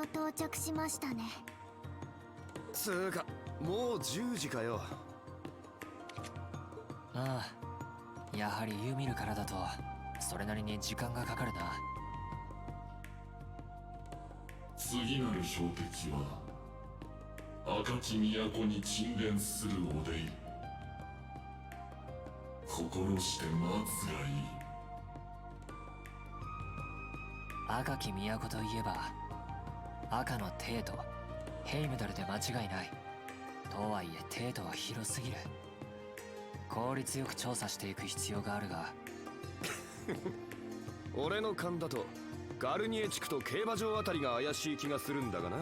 と到着しましたね。つうか、もう10時かよ。ああ、やはり湯見るからだとそれなりに時間がかかるな。次なる標的は赤き都に沈殿するおでい。心して待つがいい。赤き都といえば赤の帝都ヘイムダルで間違いない。とはいえ帝都は広すぎる。効率よく調査していく必要があるが俺の勘だとガルニエ地区と競馬場あたりが怪しい気がするんだがな。ア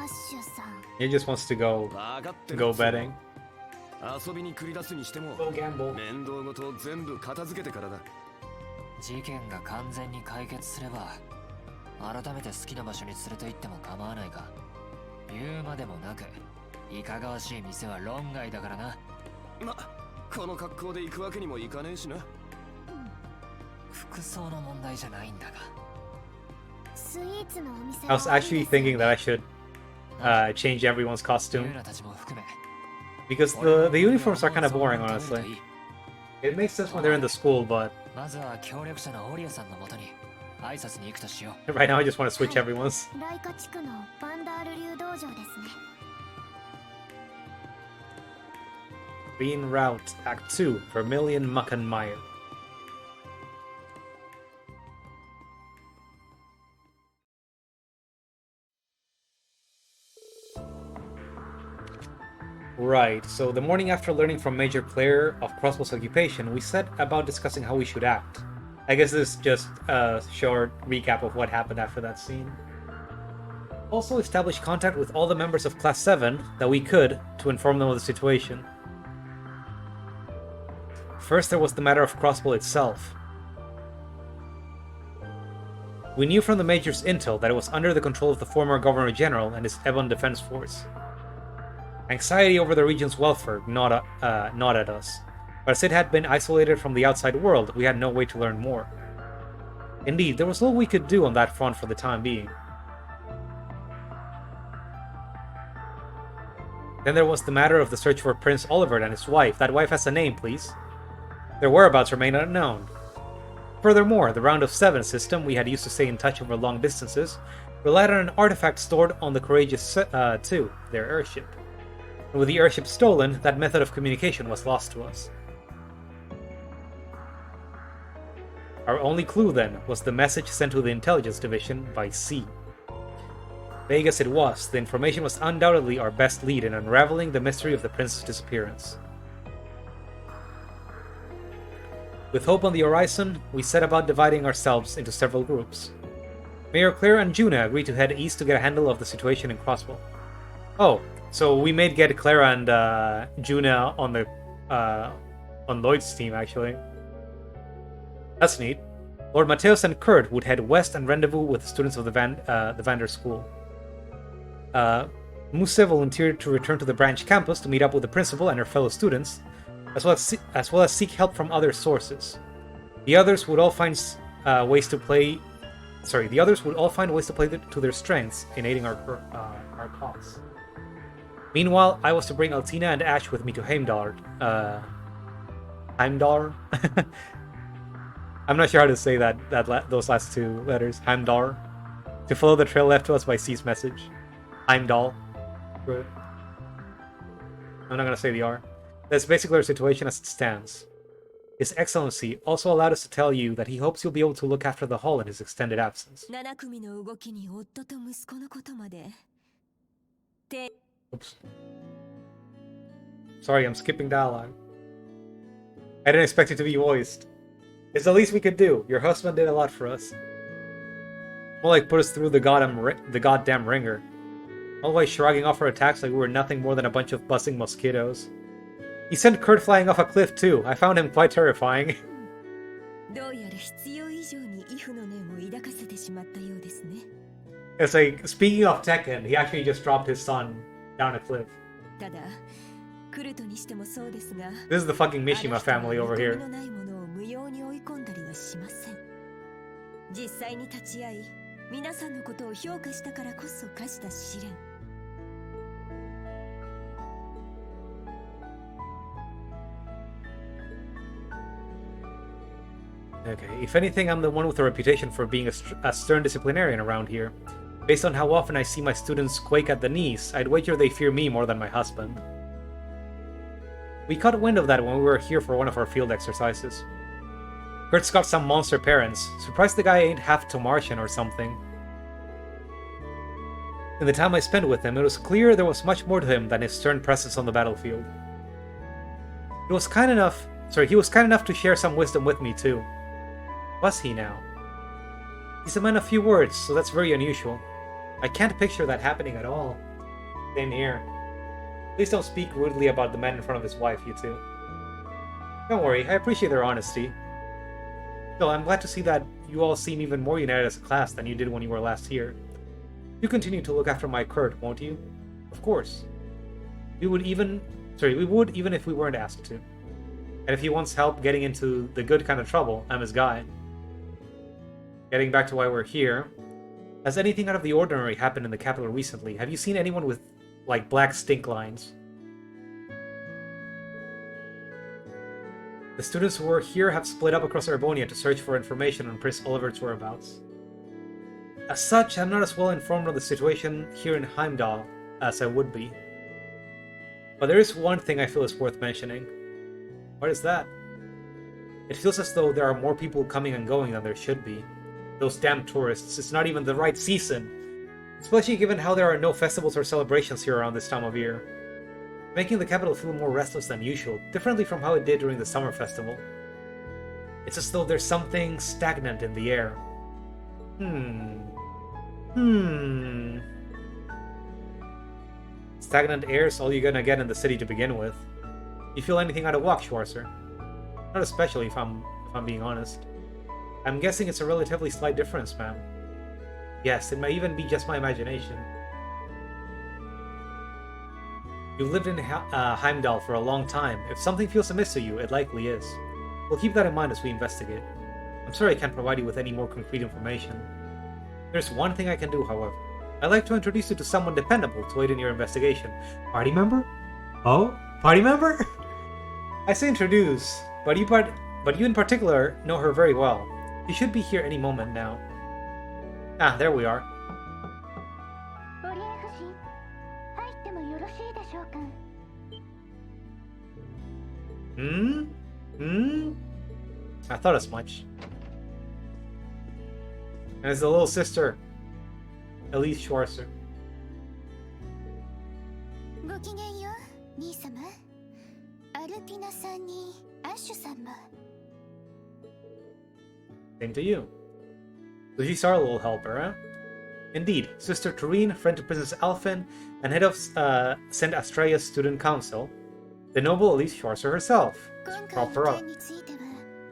ッシュさん。 He just wants to go 分かってる。 go betting. 遊びに繰り出すにしても Go gamble. 面倒ごと全部片付けてからだ。事件が完全に解決すれば改めて好きな場所に連れて行っても構わないが、言うまでもなくいかがわしい店は論外だからな。この格好で行くわけにもいかねえしな。服装の問題じゃないんだが。スイーツのお店 I was actually thinking that I should change everyone's costume ユーナたちも含め because the uniforms are kind of boring, honestly. It makes sense when they're in the school, but まずは協力者のオリアさんのもとに挨拶に行くとしよう。 right now I just want to switch everyone's. ライカ地区のバンダール流道場ですね。Rean Route, Act 2, Vermilion Muckan Mire. Right, so the morning after learning from Major Claire of Crossbow's occupation, we set about discussing how we should act. I guess this is just a short recap of what happened after that scene. Also establish contact with all the members of Class 7 that we could to inform them of the situation. First, there was the matter of Crossbow itself. We knew from the Major's intel that it was under the control of the former Governor General and his Ebon Defense Force. Anxiety over the region's welfare gnawed at us, but as it had been isolated from the outside world, we had no way to learn more. Indeed, there was little we could do on that front for the time being. Then there was the matter of the search for Prince Oliver and his wife. That wife has a name, please. Their whereabouts remain unknown. Furthermore, the Round of Seven system we had used to stay in touch over long distances relied on an artifact stored on the Courageous 2, their airship. And with the airship stolen, that method of communication was lost to us. Our only clue, then, was the message sent to the Intelligence Division by C. Vague as it was, the information was undoubtedly our best lead in unraveling the mystery of the prince's disappearance. With hope on the horizon, we set about dividing ourselves into several groups. Mayor Claire and Juna agreed to head east to get a handle of the situation in Crossbow. Oh, so we made get Clara and Juna on the on Lloyd's team, actually. That's neat. Lord Mateus and Kurt would head west and rendezvous with the students of the Vander School. Muse volunteered to return to the branch campus to meet up with the principal and her fellow students, as well as seek help from other sources. The others would all find ways to play to their strengths in aiding our cause. Meanwhile, I was to bring Altina and Ash with me to Heimdall. Heimdall? I'm not sure how to say those last two letters. Heimdall. To follow the trail left to us by C's message. Heimdall. I'm not gonna say the R. That's basically our situation as it stands. His Excellency also allowed us to tell you that he hopes you'll be able to look after the hall in his extended absence. Oops. Sorry, I'm skipping dialogue. I didn't expect it to be voiced. It's the least we could do. Your husband did a lot for us. More like put us through the goddamn ringer. Always shrugging off our attacks like we were nothing more than a bunch of buzzing mosquitoes. He sent Kurt flying off a cliff too. I found him quite terrifying. It's like, speaking of Tekken, he actually just dropped his son down a cliff. This is the fucking Mishima family over here. 皆さんのことを評価したからこそ課した試練。Okay, if anything, I'm the one with a reputation for being a stern disciplinarian around here. Based on how often I see my students quake at the knees, I'd wager they fear me more than my husband. We caught wind of that when we were here for one of our field exercises. Kurt's got some monster parents. Surprised the guy ain't half Tomartian or something. In the time I spent with him, it was clear there was much more to him than his stern presence on the battlefield. He was kind enough to share some wisdom with me too. Was he now? He's a man of few words, so that's very unusual. I can't picture that happening at all. Same here. Please don't speak rudely about the man in front of his wife, you two. Don't worry, I appreciate their honesty. Still, I'm glad to see that you all seem even more united as a class than you did when you were last here. You continue to look after my Kurt, won't you? Of course. We would even if we weren't asked to. And if he wants help getting into the good kind of trouble, I'm his guy. Getting back to why we're here, has anything out of the ordinary happened in the capital recently? Have you seen anyone with, like, black stink lines? The students who were here have split up across Erbonia to search for information on Prince Oliver's whereabouts. As such, I'm not as well informed on the situation here in Heimdall as I would be. But there is one thing I feel is worth mentioning. What is that? It feels as though there are more people coming and going than there should be. Those damn tourists, it's not even the right season. Especially given how there are no festivals or celebrations here around this time of year. Making the capital feel more restless than usual, differently from how it did during the summer festival. It's as though there's something stagnant in the air. Stagnant air is all you're gonna get in the city to begin with. You feel anything out of whack, Schwarzer? Not especially, if I'm being honest. I'm guessing it's a relatively slight difference, ma'am. Yes, it may even be just my imagination. You've lived in Heimdall for a long time. If something feels amiss to you, it likely is. We'll keep that in mind as we investigate. I'm sorry I can't provide you with any more concrete information. There's one thing I can do, however. I'd like to introduce you to someone dependable to aid in your investigation. Party member? Oh? Party member? I say introduce, but you in particular know her very well. She should be here any moment now. Ah, there we are. I thought as much. And it's the little sister, Elise Schwarzer. ごきげんよう、兄様。アルピナさんにアッシュ様。Same to you. So she's our little helper, huh? Indeed, Sister Rean, friend to Princess Alphen, and head of St. Astraea's student council, the noble Elise Schwarzer herself. Let's prop her up.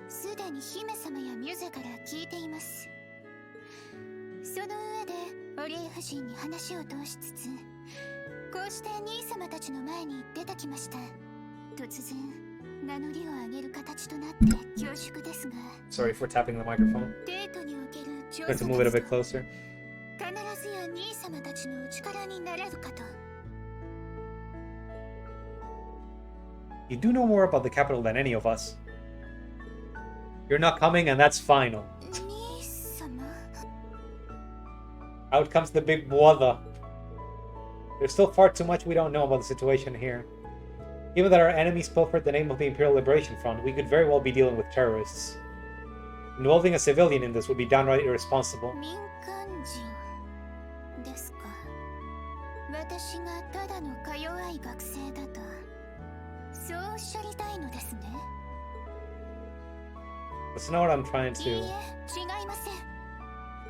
すでに姫様やミュゼから聞いています。その上でオリエ夫人に話を通しつつ、こうして兄様たちの前に出てきました。突然名乗りを上げる形となって恐縮ですが。Sorry for tapping the microphone. デートにおける調 Try 査 to move it a bit closer. 必ずや兄様たちのお力になれるかと。You do know more about the capital than any of us. You're not coming, and that's final. 兄様。 Out comes the big brother. There's still far too much we don't know about the situation here. Given that our enemies pilfered the name of the Imperial Liberation Front, we could very well be dealing with terrorists. Involving a civilian in this would be downright irresponsible. 民間人ですか。私がただのか弱い学生だと、そうおっしゃりたいのですね。That's not what I'm trying いい to... え、違いません。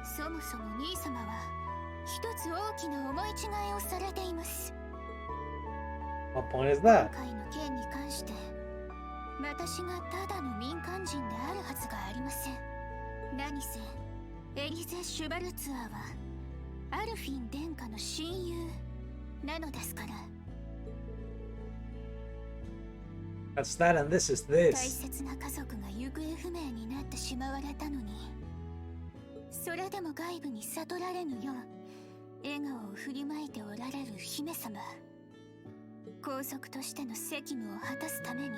そもそも兄様は一つ大きな思い違いをされています。What point is 今 that? 回の件に関して、私がただの民間人であるはずがありません。何せ、エリゼ・シュバルツァーはアルフィン殿下の親友なのですから。That's that and this is 大 this. 切な家族が行方不明になってしまわれたのに、それでも外部に悟られぬよう笑顔を振りまいておられる姫様。皇族としての責務を果たすために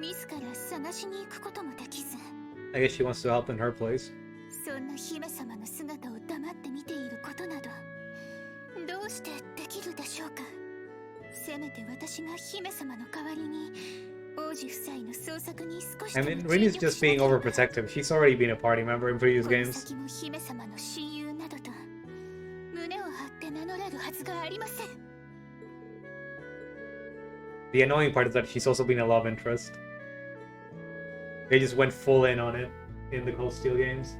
自ら探しに行くこともできず、 I guess she wants to help in her place. そんな姫様の姿を黙って見ていることなどどうしてできるでしょうか。せめて私が姫様の代わりに王子夫妻の捜索に少し I でも mean, 尽 Rean 力 is just しなけ being れば overprotective. She's already been a party member in previous この games. 先も姫様の親友などと胸を張って名乗れるはずがありません。 The annoying part is that she's also been a love interest. They just went full in on it in the Cold Steel games.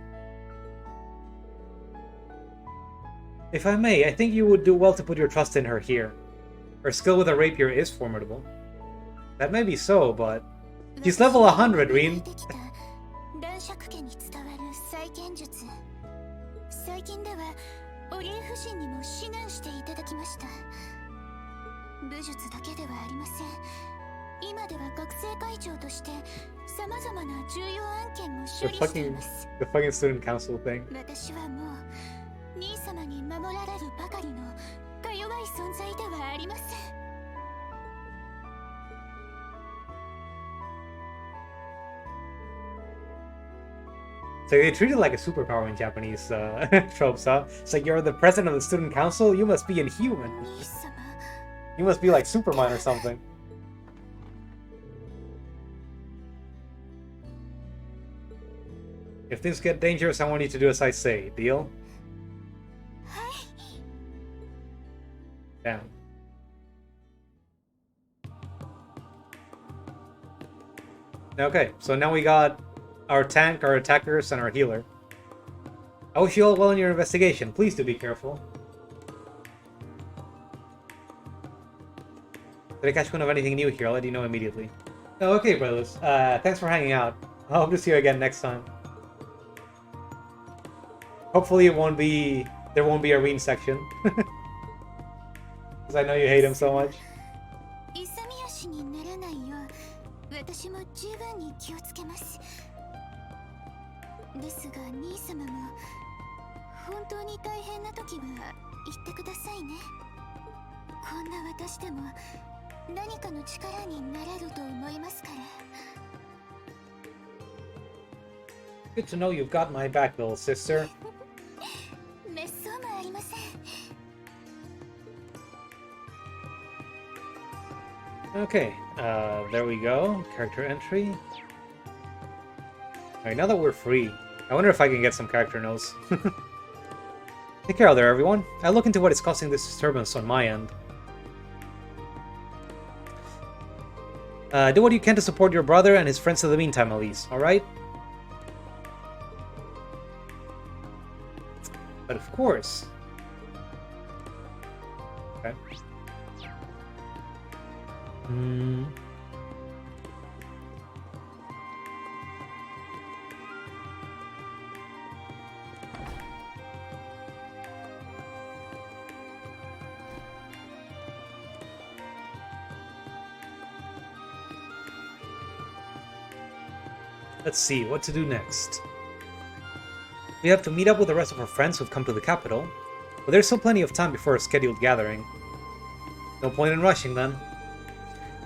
If I may, I think you would do well to put your trust in her here. Her skill with a rapier is formidable. That may be so, but she's level 100, Rean. 男爵家に伝わる再建術。最近ではオリエ夫人にも指南していただきました。武術だけではありません。今では学生会長として様々な重要案件も処理しています。 The fucking student council thing. 私はもう兄様に守られるばかりのか弱い存在ではありません。 So they treat it like a superpower in Japanese tropes, huh? It's like you're the president of the student council, you must be inhuman. 兄様、 You must be like Superman or something. If things get dangerous, I want you to do as I say. Deal? はい。 Damn. Okay, so now we got our tank, our attackers, and our healer. I wish you all well in your investigation. Please do be careful. Did I catch wind of anything new here? I'll let you know immediately. Oh, okay, brothers. Thanks for hanging out. I hope to see you again next time. Hopefully there won't be a Rean section. Because I know you hate him so much. 勇み足にならないよう私も十分に気をつけます。ですが兄様も本当に大変な時は言ってくださいね。こんな私でも何かの力になれると思いますから。 Good to know you've got my back, little sister. めっそうもありません。 Okay, there we go. Character entry. Alright, now that we're free, I wonder if I can get some character notes. Take care out there, everyone. I'll look into what is causing this disturbance on my end. Do what you can to support your brother and his friends in the meantime, Elise, alright? But of course. Okay. Let's see what to do next. We have to meet up with the rest of our friends who've come to the capital, but there's still plenty of time before our scheduled gathering. No point in rushing then.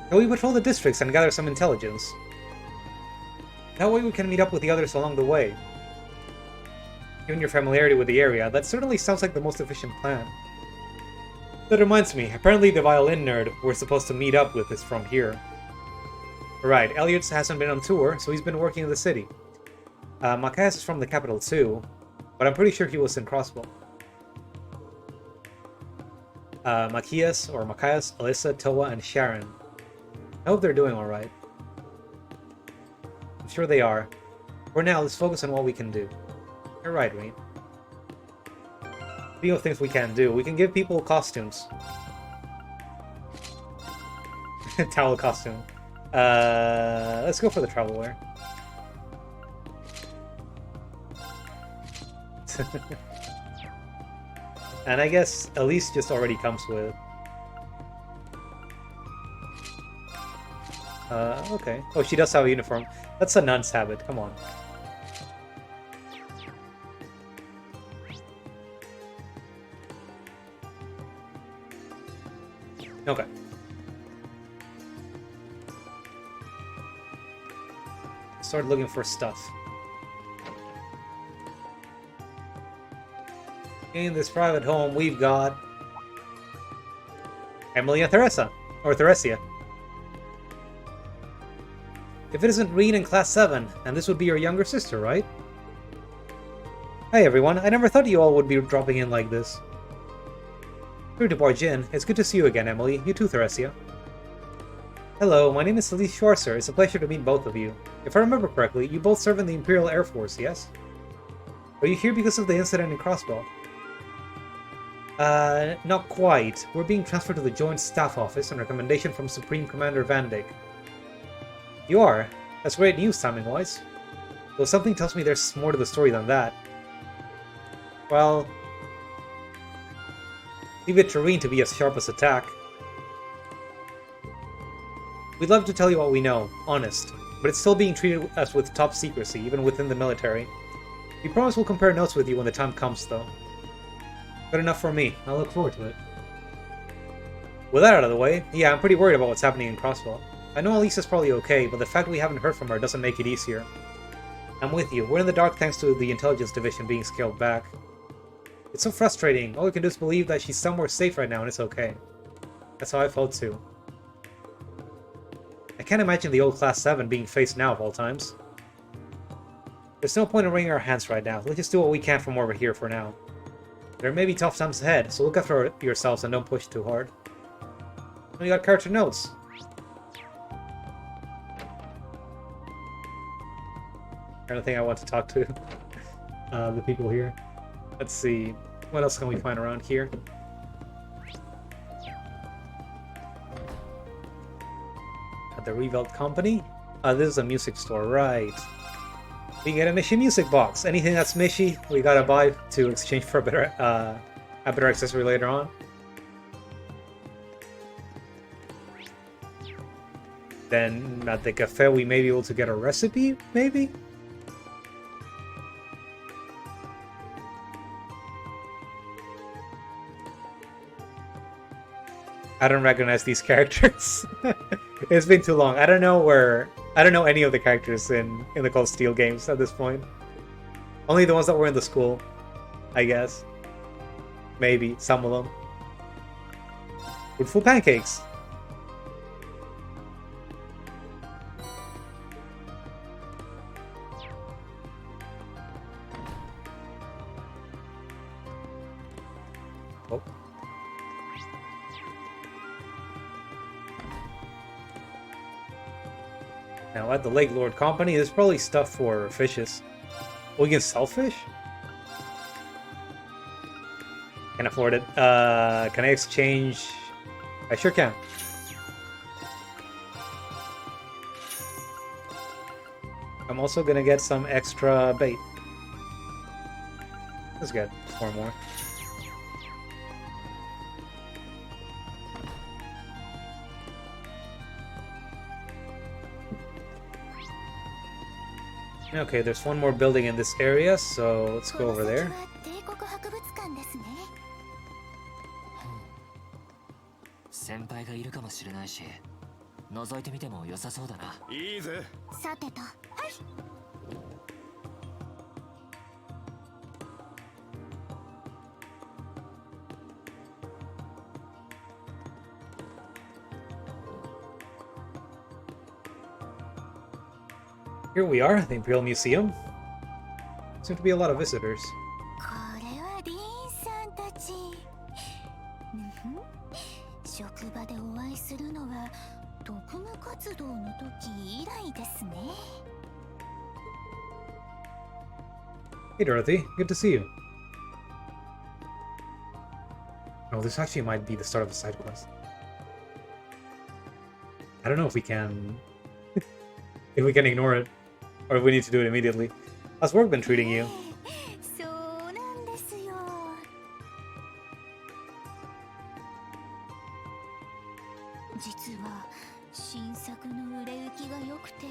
Shall we patrol the districts and gather some intelligence? That way we can meet up with the others along the way. Given your familiarity with the area, that certainly sounds like the most efficient plan. That reminds me, apparently the violin nerd we're supposed to meet up with is from here. Right, Elliot hasn't been on tour, so he's been working in the city. Machias is from the capital too, but I'm pretty sure he was in Crossbow. Machias, Alyssa, Toa, and Sharon. I hope they're doing alright. I'm sure they are. For now, let's focus on what we can do. You're right, Rean. Speaking of things we can do, we can give people costumes. Towel costume. Let's go for the travel wear. And I guess Elise just already comes with. Okay. Oh, she does have a uniform. That's a nun's habit. Come on. Okay. Start looking for stuff. In this private home, we've got Emily and Theresa, or Theresia. If it isn't Rean in Class 7, then this would be your younger sister, right? Hey everyone, I never thought you all would be dropping in like this. Here to barge in. It's good to see you again, Emily. You too, Theresia. Hello, my name is Celeste Schwarzer. It's a pleasure to meet both of you. If I remember correctly, you both serve in the Imperial Air Force, yes? Are you here because of the incident in Crossbow? Not quite. We're being transferred to the Joint Staff Office on recommendation from Supreme Commander Van Dyck. You are? That's great news, timing-wise. Though something tells me there's more to the story than that. Well, leave it to Rean to be as sharp as attack. We'd love to tell you what we know, honest, but it's still being treated as with top secrecy, even within the military. We promise we'll compare notes with you when the time comes, though. Good enough for me. I'll look forward to it. With that out of the way, yeah, I'm pretty worried about what's happening in Crosswell. I know Elisa's probably okay, but the fact we haven't heard from her doesn't make it easier. I'm with you. We're in the dark thanks to the intelligence division being scaled back. It's so frustrating. All we can do is believe that she's somewhere safe right now and it's okay. That's how I felt too. I can't imagine the old Class 7 being faced now of all times. There's no point in wringing our hands right now. Let's just do what we can from over here for now. There may be tough times ahead, so look after yourselves and don't push too hard. Oh, you got character notes. I don't think I want to talk to the people here. Let's see. What else can we find around here? At the Revealed Company? This is a music store, right. We get a Mishi music box. Anything that's Mishi, we gotta buy to exchange for a better accessory later on. Then at the cafe we may be able to get a recipe, maybe? I don't recognize these characters. It's been too long. I don't know any of the characters in the Cold Steel games at this point. Only the ones that were in the school, I guess. Maybe some of them. Fruitful pancakes. Oh. Now at the Lake Lord Company, there's probably stuff for fishes. We can sell fish? Can't afford it. Can I exchange? I sure can. I'm also gonna get some extra bait. Let's get 4 more. Okay, there's one more building in this area, so let's go over there. 先輩がいるかもしれないし、覗いてみても良さそうだな。いいぜ。さてと。はい。Here we are, the Imperial Museum. Seem to be a lot of visitors. これはリーンさんたち。職場でお会いするのは特務活動の時以来ですね。Hey Dorothy, good to see you. Oh, this actually might be the start of a side quest. I don't know if we can ignore it, or if we need to do it immediately. How's work been treating you? そうなんですよ。実は新作の売れ行きが良くて、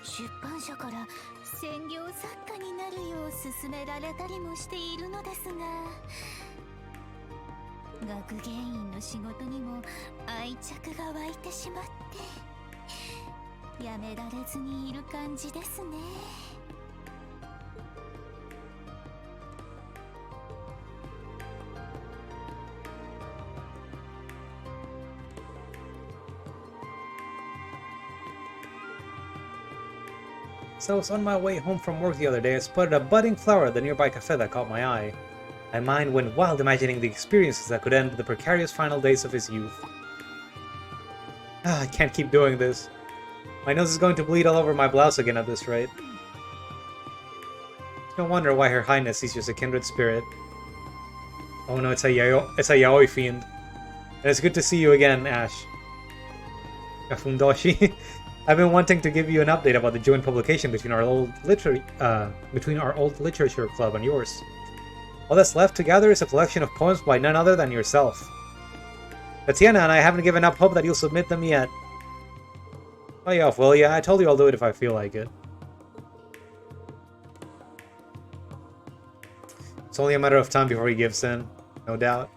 出版社から専業作家になるよう勧められたりもしているのですが、学芸員の仕事にも愛着が湧いてしまってやめられずにいる感じですね。So I was on my way home from work the other day. I spotted a budding flower at the nearby cafe that caught my eye. My mind went wild imagining the experiences that could end the precarious final days of his youth. I can't keep doing this. My nose is going to bleed all over my blouse again at this rate. It's no wonder why Her Highness sees you as a kindred spirit. Oh no, it's a yaoi fiend. And it's good to see you again, Ash. Fundoshi. I've been wanting to give you an update about the joint publication between our old literature club and yours. All that's left to gather is a collection of poems by none other than yourself. Tatiana and I haven't given up hope that you'll submit them yet. Oh yeah, will ya? I told you I'll do it if I feel like it. It's only a matter of time before he gives in, no doubt.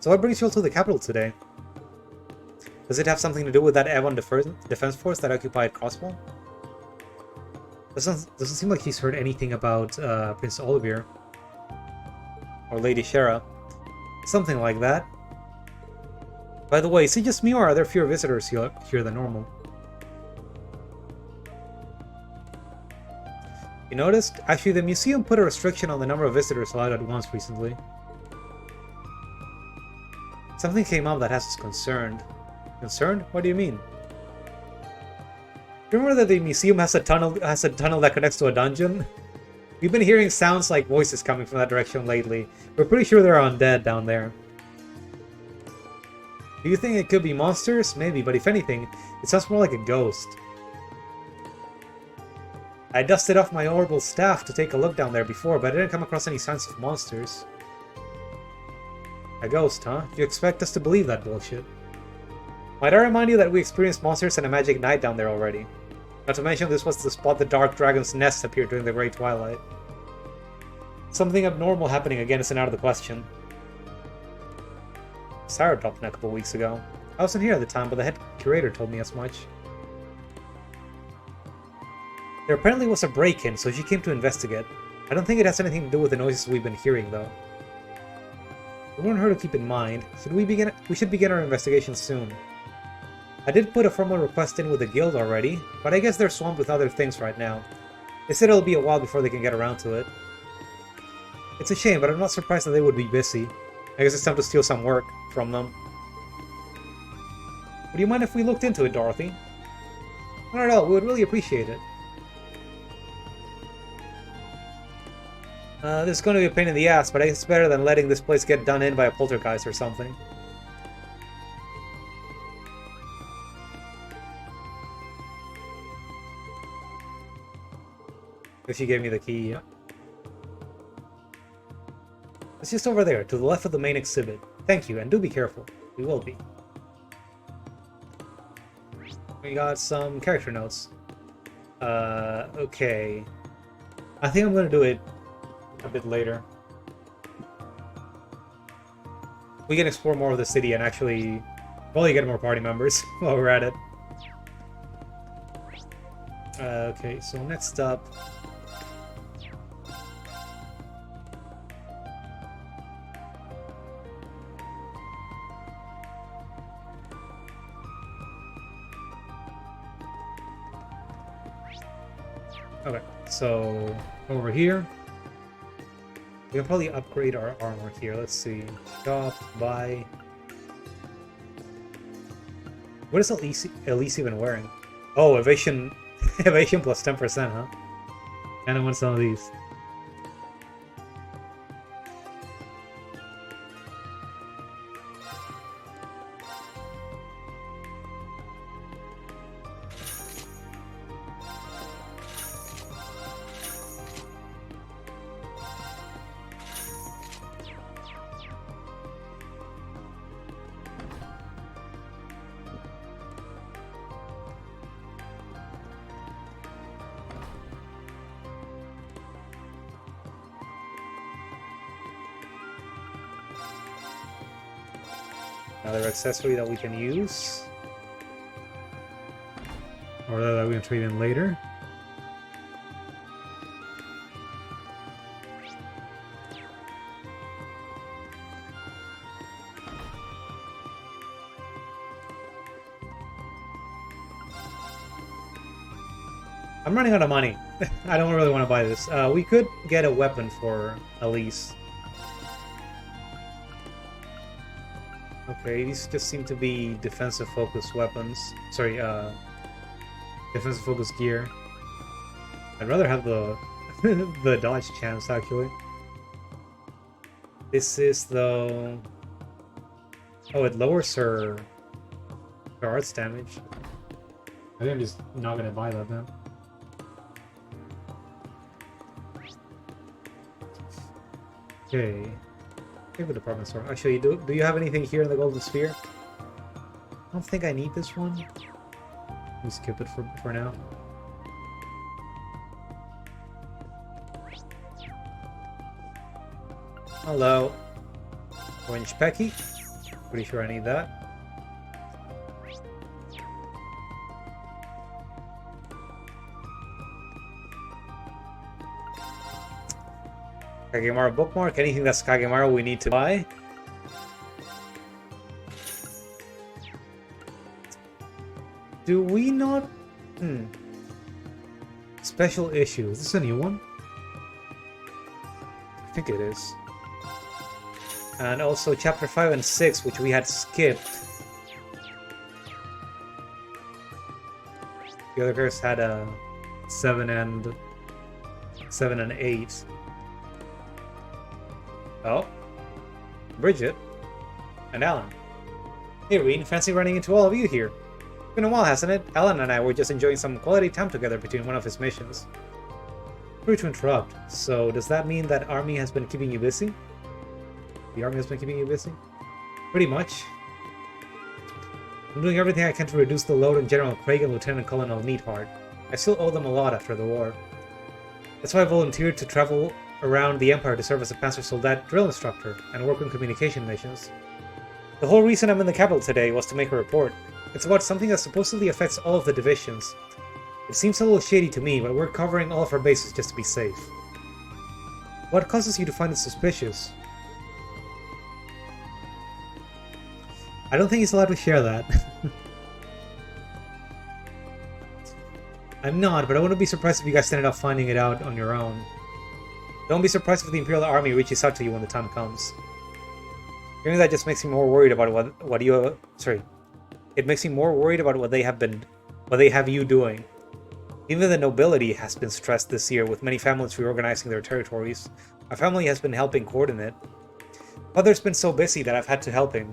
So what brings you all to the capital today? Does it have something to do with that Avon defense force that occupied Crosswell? Doesn't seem like he's heard anything about Prince Olivier. Or Lady Shera. Something like that. By the way, is it just me or are there fewer visitors here than normal? You noticed? Actually, the museum put a restriction on the number of visitors allowed at once recently. Something came up that has us concerned. Concerned? What do you mean? Remember that the museum has a tunnel that connects to a dungeon? We've been hearing sounds like voices coming from that direction lately. We're pretty sure they're undead down there. Do you think it could be monsters? Maybe, but if anything, it sounds more like a ghost. I dusted off my orbital staff to take a look down there before, but I didn't come across any signs of monsters. A ghost, huh? You expect us to believe that bullshit? Might I remind you that we experienced monsters and a magic night down there already? Not to mention this was the spot the Dark Dragon's nest appeared during the Great Twilight. Something abnormal happening again isn't out of the question. Sarah dropped in a couple weeks ago. I wasn't here at the time, but the head curator told me as much. There apparently was a break-in, so she came to investigate. I don't think it has anything to do with the noises we've been hearing, though. We want her to keep in mind. We should begin our investigation soon. I did put a formal request in with the guild already, but I guess they're swamped with other things right now. They said it'll be a while before they can get around to it. It's a shame, but I'm not surprised that they would be busy. I guess it's time to steal some work from them. Would you mind if we looked into it, Dorothy? Not at all, we would really appreciate it. This is going to be a pain in the ass, but I guess it's better than letting this place get done in by a poltergeist or something. She gave me the key, yeah. It's just over there, to the left of the main exhibit. Thank you, and do be careful. We will be. We got some character notes. Okay. I think I'm gonna do it a bit later. We can explore more of the city and actually probably get more party members while we're at it. Okay, so next up... Okay, so over here, we can probably upgrade our armor here. Let's see. Shop, buy. What is Elise even wearing? Oh, evasion, evasion plus 10%, huh? And I want some of these. Another accessory that we can use. Or that we can trade in later. I'm running out of money. I don't really want to buy this. We could get a weapon for Elise. Okay, these just seem to be defensive focused weapons. Sorry, defensive focused gear. I'd rather have the the dodge chance actually. This is the... Oh, it lowers her arts damage. I think I'm just not gonna buy that then. Okay. Maybe the department store. Actually, do you have anything here in the Golden Sphere? I don't think I need this one. We'll skip it for now. Hello. Orange Pecky. Pretty sure I need that. Kagemaru bookmark. Anything that's Kagemaru we need to buy. Do we not... Special issue. Is this a new one? I think it is. And also chapter 5 and 6, which we had skipped. The other characters had a 7 and 8. Oh. Bridget. And Alan. Hey Rean, fancy running into all of you here. It's been a while, hasn't it? Alan and I were just enjoying some quality time together between one of his missions. Sorry to interrupt. So, does that mean that Army has been keeping you busy? The Army has been keeping you busy? Pretty much. I'm doing everything I can to reduce the load on General Craig and Lieutenant Colonel Neathart. I still owe them a lot after the war. That's why I volunteered to travel around the Empire to serve as a Panzer Soldat drill instructor and work on communication missions. The whole reason I'm in the capital today was to make a report. It's about something that supposedly affects all of the divisions. It seems a little shady to me, but we're covering all of our bases just to be safe. What causes you to find it suspicious? I don't think he's allowed to share that. I'm not, but I wouldn't be surprised if you guys ended up finding it out on your own. Don't be surprised if the Imperial Army reaches out to you when the time comes. Hearing that just makes me more worried about what you... Sorry. It makes me more worried about what they have you doing. Even the nobility has been stressed this year, with many families reorganizing their territories. Our family has been helping coordinate. Mother's been so busy that I've had to help him,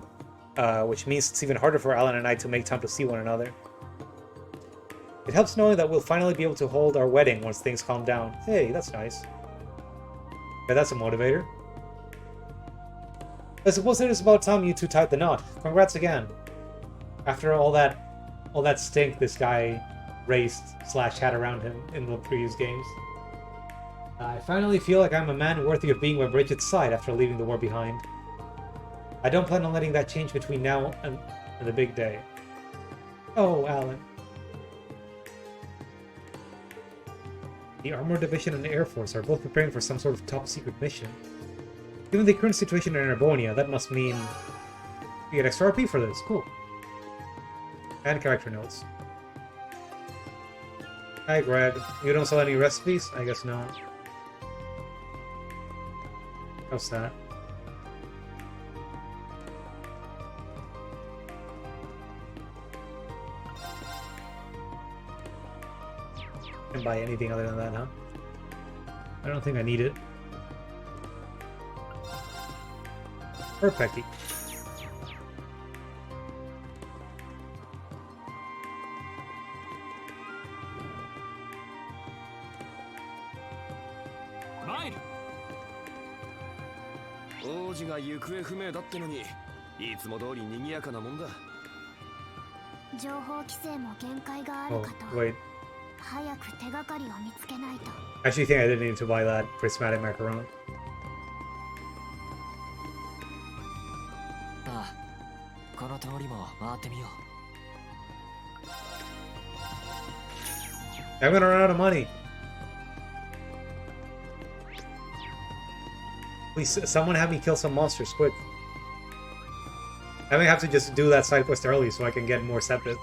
which means it's even harder for Alan and I to make time to see one another. It helps knowing that we'll finally be able to hold our wedding once things calm down. Hey, that's nice. Yeah, that's a motivator. I suppose it is about time you two tied the knot. Congrats again. After all that stink this guy raised / had around him in the previous games. I finally feel like I'm a man worthy of being by Bridget's side after leaving the war behind. I don't plan on letting that change between now and the big day. Oh, Alan. The Armor Division and the Air Force are both preparing for some sort of top-secret mission. Given the current situation in Erbonia, that must mean you get extra RP for this. Cool. And character notes. Hi, Greg. You don't sell any recipes? I guess not. How's that? Can't buy anything other than that, huh? I don't think I need it. Or Pecky. Mine! 王子が行方不明だってのに、いつも通り賑やかなもんだ。情報規制も限界がある Oh, かと。 wait. 早く手がかりを見つけないと。 I actually think I didn't need to buy that prismatic macaron. ああ、この通りも回ってみよう。 I'm gonna run out of money. Please, someone have me kill some monsters, quick. I may have to just do that side quest early so I can get more septed.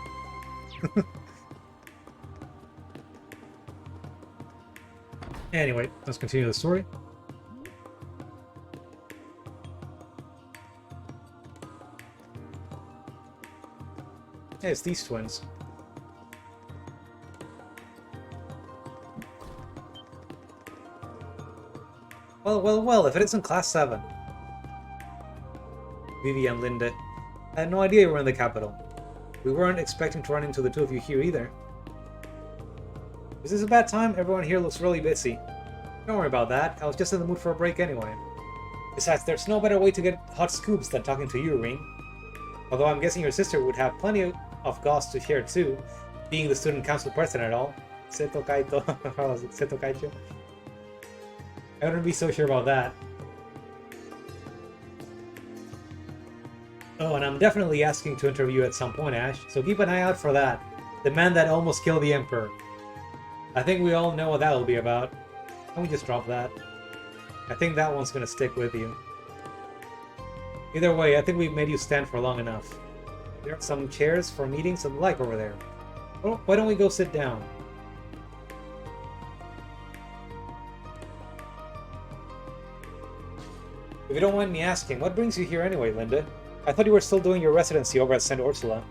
Anyway, let's continue the story. Hey, it's these twins. Well, if it isn't Class 7. Vivi and Linda. I had no idea you were in the capital. We weren't expecting to run into the two of you here either. Is this a bad time? Everyone here looks really busy. Don't worry about that. I was just in the mood for a break anyway. Besides, there's no better way to get hot scoops than talking to you, Rean. Although I'm guessing your sister would have plenty of goss to share too, being the student council president and all. Seto Kaito. Seto Kaicho. I wouldn't be so sure about that. Oh, and I'm definitely asking to interview you at some point, Ash, so keep an eye out for that. The man that almost killed the Emperor. I think we all know what that will be about. Can we just drop that? I think that one's gonna stick with you. Either way, I think we've made you stand for long enough. There are some chairs for meetings and the like over there. Well, why don't we go sit down? If you don't mind me asking, what brings you here anyway, Linda? I thought you were still doing your residency over at St. Ursula.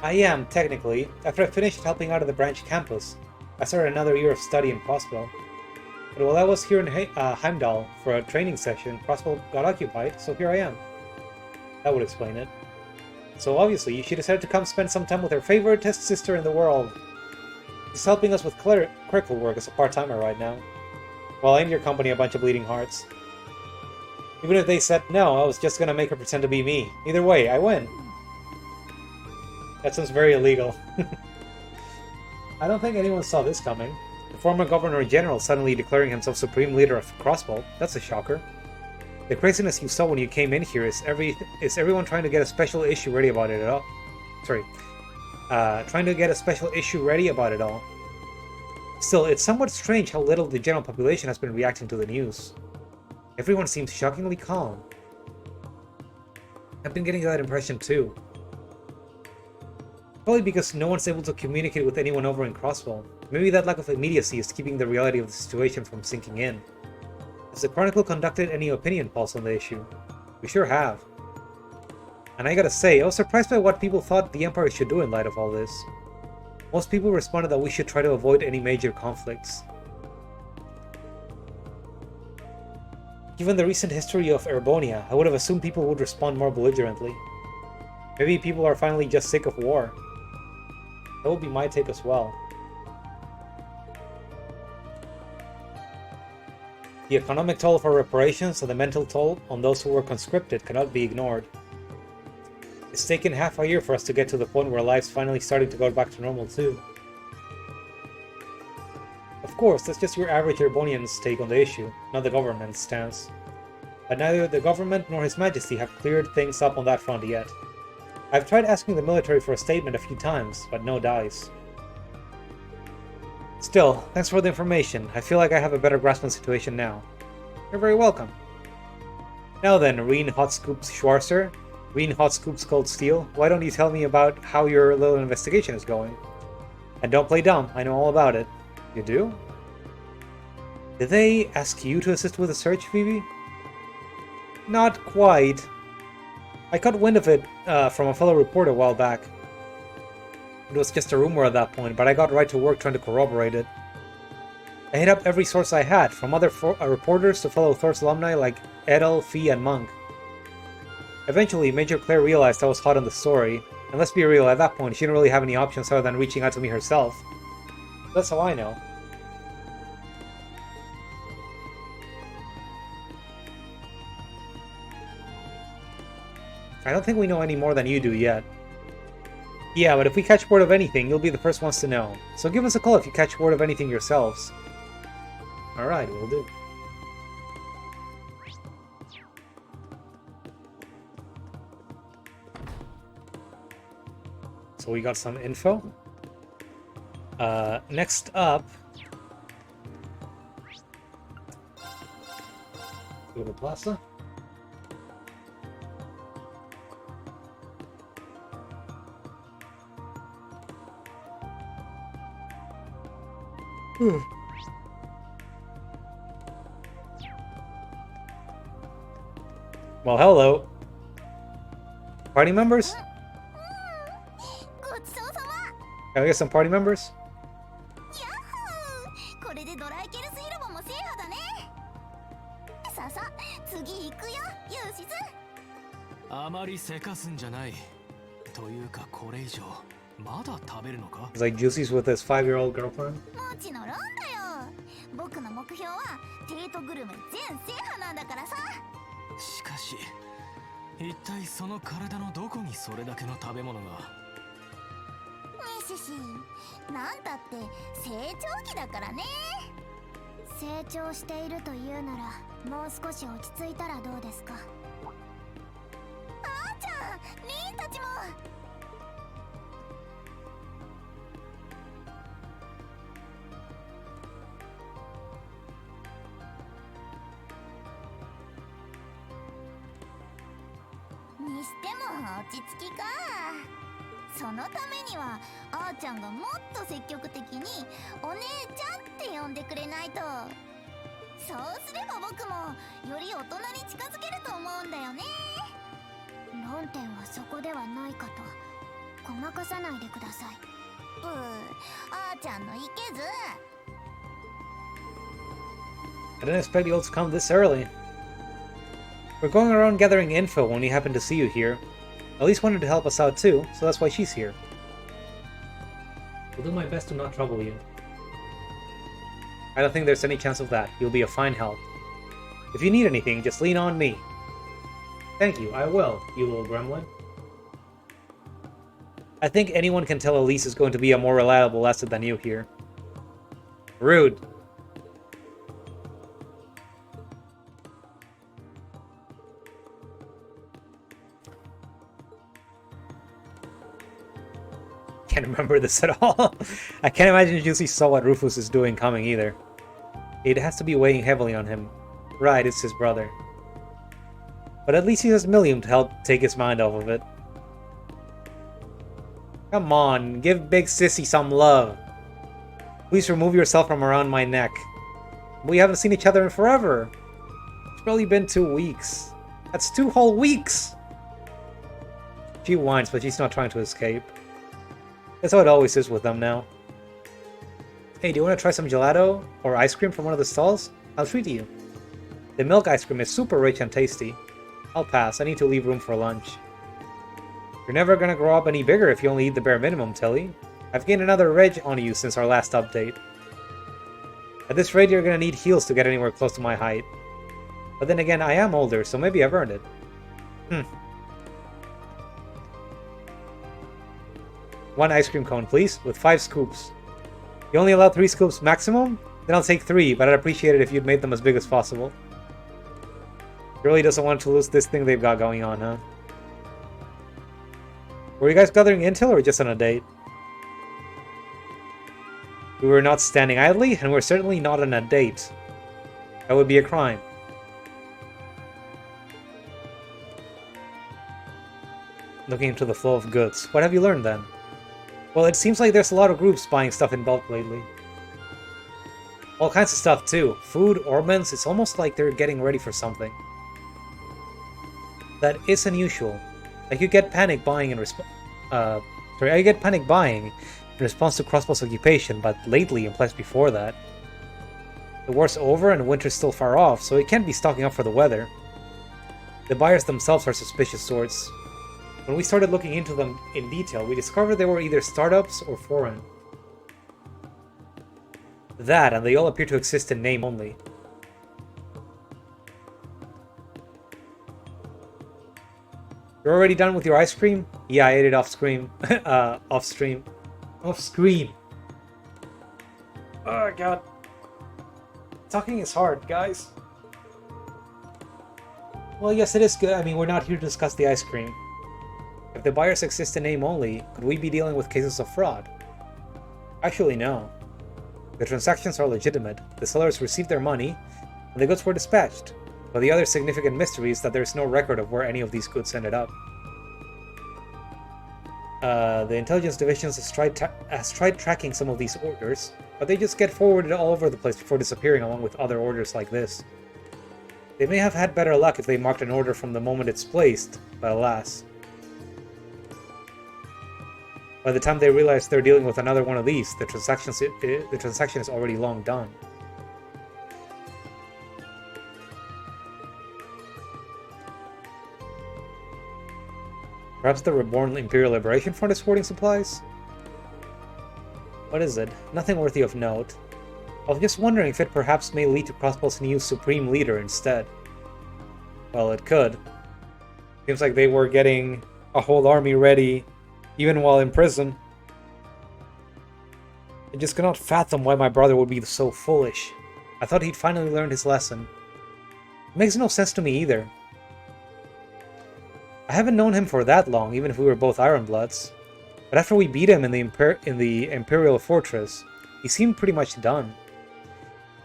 I am, technically. After I finished helping out at the branch campus, I started another year of study in Crossbow. But while I was here in Heimdall for a training session, Crossbow got occupied, so here I am. That would explain it. So obviously, she decided to come spend some time with her favorite sister in the world. She's helping us with clerical work as a part-timer right now. While in your company, a bunch of bleeding hearts. Even if they said no, I was just gonna make her pretend to be me. Either way, I win. That sounds very illegal. I don't think anyone saw this coming. The former Governor General suddenly declaring himself Supreme Leader of Crossbow. That's a shocker. The craziness you saw when you came in here is everyone trying to get a special issue ready about it all. Sorry. Trying to get a special issue ready about it all. Still, it's somewhat strange how little the general population has been reacting to the news. Everyone seems shockingly calm. I've been getting that impression too. Probably because no one's able to communicate with anyone over in Crossbow. Maybe that lack of immediacy is keeping the reality of the situation from sinking in. Has the Chronicle conducted any opinion polls on the issue? We sure have. And I gotta say, I was surprised by what people thought the Empire should do in light of all this. Most people responded that we should try to avoid any major conflicts. Given the recent history of Erbonia, I would have assumed people would respond more belligerently. Maybe people are finally just sick of war. That would be my take as well. The economic toll for reparations and the mental toll on those who were conscripted cannot be ignored. It's taken half a year for us to get to the point where life's finally starting to go back to normal too. Of course, that's just your average Erbonian's take on the issue, not the government's stance. But neither the government nor His Majesty have cleared things up on that front yet. I've tried asking the military for a statement a few times, but no dice. Still, thanks for the information. I feel like I have a better grasp on the situation now. You're very welcome. Now then, Rean Hot Scoops Schwarzer, Rean Hot Scoops Cold Steel, why don't you tell me about how your little investigation is going? And don't play dumb, I know all about it. You do? Did they ask you to assist with the search, Phoebe? Not quite. I caught wind of it from a fellow reporter a while back. It was just a rumor at that point, but I got right to work trying to corroborate it. I hit up every source I had, from other reporters to fellow Thor's alumni like Edel, Fee, and Monk. Eventually, Major Claire realized I was hot on the story, and let's be real, at that point she didn't really have any options other than reaching out to me herself. That's how I know. I don't think we know any more than you do yet. Yeah, but if we catch word of anything, you'll be the first ones to know. So give us a call if you catch word of anything yourselves. Alright, will do. So we got some info. Next up, go to Plaza. Well, hello. Party members? ごちそうさま。 Can I get some party members? ヤッホー、これでドライケルス広場も制覇だね。さあさあ、次行くよ、ユーシス。あまりせかすんじゃない。というかこれ以上まだ食べるのか？ It's like Juicy's with his 5-year-old girlfriend. もちろんだよ。僕の目標はデートグルメ全制覇なんだからさ。しかし一体その体のどこにそれだけの食べ物が？ミシシ、なんだって成長期だからね。成長しているというならもう少し落ち着いたらどうですか？あーちゃん、リーンたちも。にしても落ち着きか。そのためにはあーちゃんがもっと積極的にお姉ちゃんって呼んでくれないと。そうすれば僕もより大人に近づけると思うんだよね。論点はそこではないかと。ごまかさないでください。ブー、あーちゃんのいけず。 I didn't expect you all to come this early. We're going around gathering info when we happen to see you here. Elise wanted to help us out too, so that's why she's here. I'll do my best to not trouble you. I don't think there's any chance of that. You'll be a fine help. If you need anything, just lean on me. Thank you, I will, you little gremlin. I think anyone can tell Elise is going to be a more reliable asset than you here. Rude. Can't remember this at all. I can't imagine Juicy saw what Rufus is doing coming either. It has to be weighing heavily on him. Right, it's his brother. But at least he has Millium to help take his mind off of it. Come on, give Big Sissy some love. Please remove yourself from around my neck. We haven't seen each other in forever. It's barely been 2 weeks. That's 2 whole weeks! She whines, but she's not trying to escape. That's how it always is with them now. Hey, do you want to try some gelato or ice cream from one of the stalls? I'll treat you. The milk ice cream is super rich and tasty. I'll pass, I need to leave room for lunch. You're never gonna grow up any bigger if you only eat the bare minimum, Tilly. I've gained another reg on you since our last update. At this rate, you're gonna need heels to get anywhere close to my height. But then again, I am older, so maybe I've earned it. 1 ice cream cone, please, with 5 scoops. You only allow 3 scoops maximum? Then I'll take 3, but I'd appreciate it if you'd made them as big as possible. He really doesn't want to lose this thing they've got going on, huh? Were you guys gathering intel or just on a date? We were not standing idly, and we're certainly not on a date. That would be a crime. Looking into the flow of goods. What have you learned then? Well, it seems like there's a lot of groups buying stuff in bulk lately. All kinds of stuff too. Food, orbments, it's almost like they're getting ready for something. That is unusual. Like you get panic buying in response to Crossbow's occupation, but lately, and plus before that. The war's over and winter's still far off, so it can't be stocking up for the weather. The buyers themselves are suspicious sorts. When we started looking into them in detail, we discovered they were either startups or foreign. That, and they all appear to exist in name only. You're already done with your ice cream? Yeah, I ate it off screen. Off stream. Off screen. Oh god. Talking is hard, guys. Well, yes, it is good. I mean, we're not here to discuss the ice cream. If the buyers exist in name only, could we be dealing with cases of fraud? Actually, no. The transactions are legitimate, the sellers received their money, and the goods were dispatched. But the other significant mystery is that there is no record of where any of these goods ended up. The intelligence division has tried tracking some of these orders, but they just get forwarded all over the place before disappearing along with other orders like this. They may have had better luck if they marked an order from the moment it's placed, but alas. By the time they realize they're dealing with another one of these, the transaction is already long done. Perhaps the Reborn Imperial Liberation Front is hoarding supplies? What is it? Nothing worthy of note. I was just wondering if it perhaps may lead to Crossbow's new Supreme Leader instead. Well, it could. Seems like they were getting a whole army ready, even while in prison. I just cannot fathom why my brother would be so foolish. I thought he'd finally learned his lesson. It makes no sense to me either. I haven't known him for that long, even if we were both Ironbloods. But after we beat him in the Imperial Fortress, he seemed pretty much done.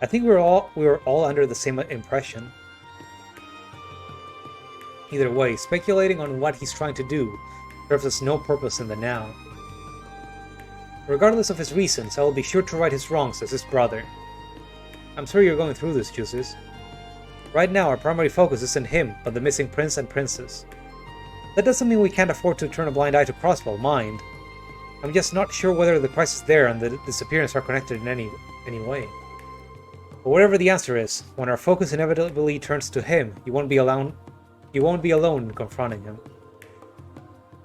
I think we were all under the same impression. Either way, speculating on what he's trying to do serves us no purpose in the now. Regardless of his reasons, I will be sure to right his wrongs as his brother. I'm sorry you're going through this, Juices. Right now, our primary focus isn't him, but the missing prince and princess. That doesn't mean we can't afford to turn a blind eye to Crossbow, mind. I'm just not sure whether the crisis there and the disappearance are connected in any way. But whatever the answer is, when our focus inevitably turns to him, you won't be alone in confronting him.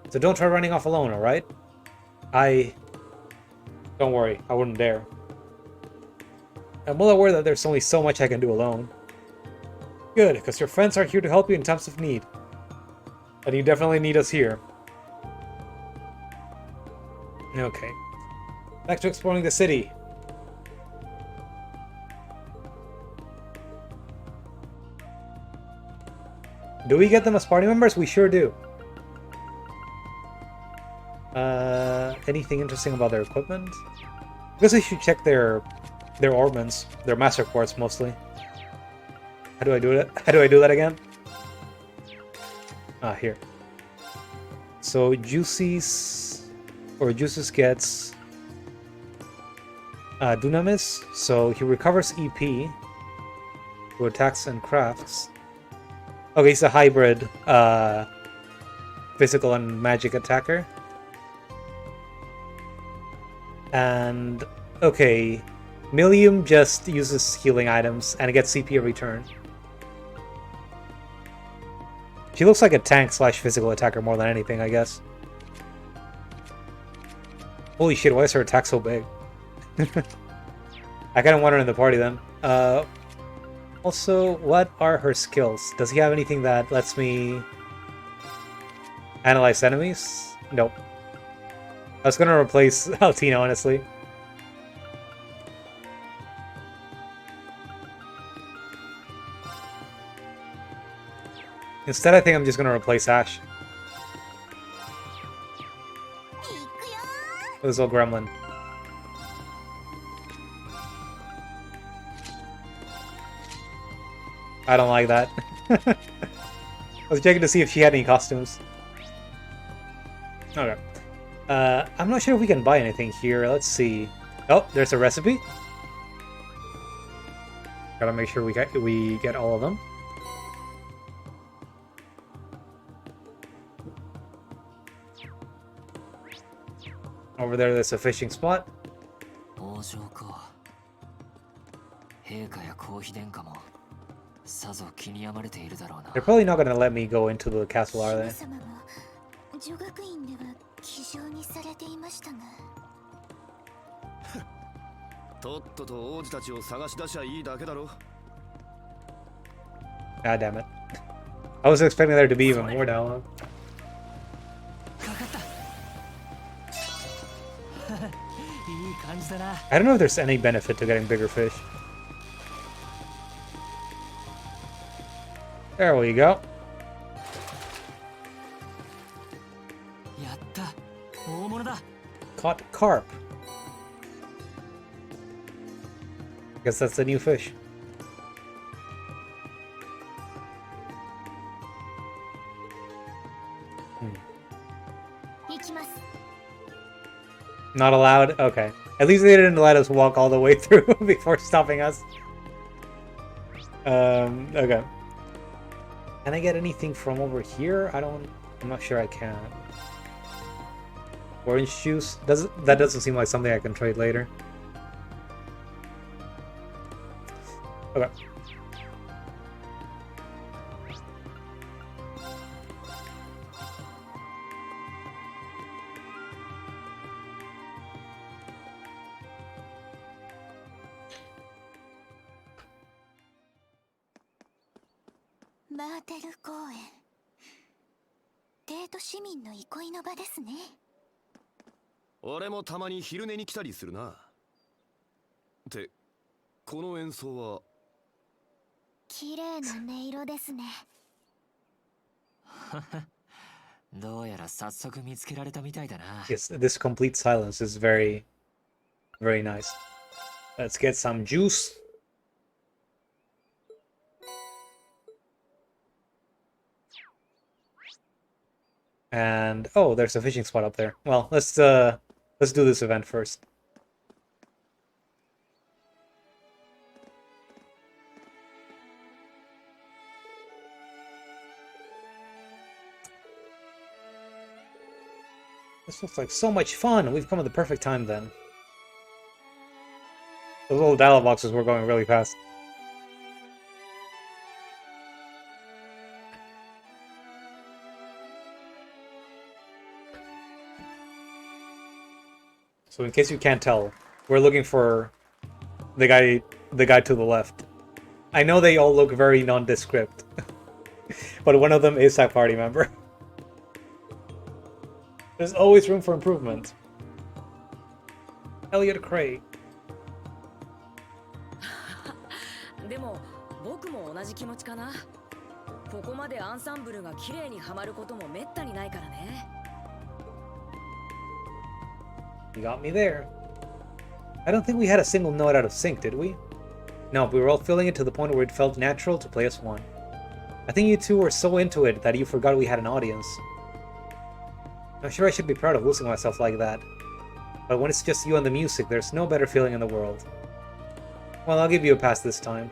So don't try running off alone, alright? Don't worry, I wouldn't dare. I'm well aware that there's only so much I can do alone. Good, because your friends are here to help you in times of need. And you definitely need us here. Okay. Back to exploring the city. Do we get them as party members? We sure do. Anything interesting about their equipment? I guess we should check their ornaments, their master quartz mostly. How do I do that? How do I do that again? Ah, here. So Juices gets Dunamis, so he recovers EP who attacks and crafts. Okay, he's a hybrid physical and magic attacker. And okay, Millium just uses healing items and it gets CP every turn. She looks like a tank / physical attacker more than anything, I guess. Holy shit, why is her attack so big? I kind of want her in the party then. Also, what are her skills? Does he have anything that lets me analyze enemies? Nope. I was gonna replace Altino, honestly. Instead, I think I'm just gonna replace Ash. This little gremlin. I don't like that. I was checking to see if she had any costumes. Okay. I'm not sure if we can buy anything here. Let's see. Oh, there's a recipe. Gotta make sure we get all of them. Over there's a fishing spot. They're probably not gonna let me go into the castle, are they? とっとと王子たちを探し出しゃいいだけだろ。 God damn it. I was expecting there to be even more dialogue. I don't know if there's any benefit to getting bigger fish. There we go. Caught carp. Guess that's the new fish. Not allowed? Okay. At least they didn't let us walk all the way through before stopping us. Okay. Can I get anything from over here? I'm not sure I can. Orange juice? That doesn't seem like something I can trade later. Okay.マーテル公園。帝都市民の憩いの場ですね。俺もたまに昼寝に来たりするな。ってこの演奏は綺麗な音色ですね。どうやら早速見つけられたみたいだな。 Yes, this complete silence is very, very nice. Let's get some juice. And oh, there's a fishing spot up there. Well, let's do this event first. This looks like so much fun. We've come at the perfect time then. Those little dialogue boxes were going really fast. So in case you can't tell, we're looking for the guy to the left. I know they all look very nondescript, but one of them is a party member. There's always room for improvement. Elliot Cray. でも僕も同じ気持ちかな。ここまでアンサンブルが綺麗にはまることもめったにないからね。You got me there. I don't think we had a single note out of sync, did we? No, we were all feeling it to the point where it felt natural to play us one. I think you two were so into it that you forgot we had an audience. I'm sure I should be proud of losing myself like that. But when it's just you and the music, there's no better feeling in the world. Well, I'll give you a pass this time.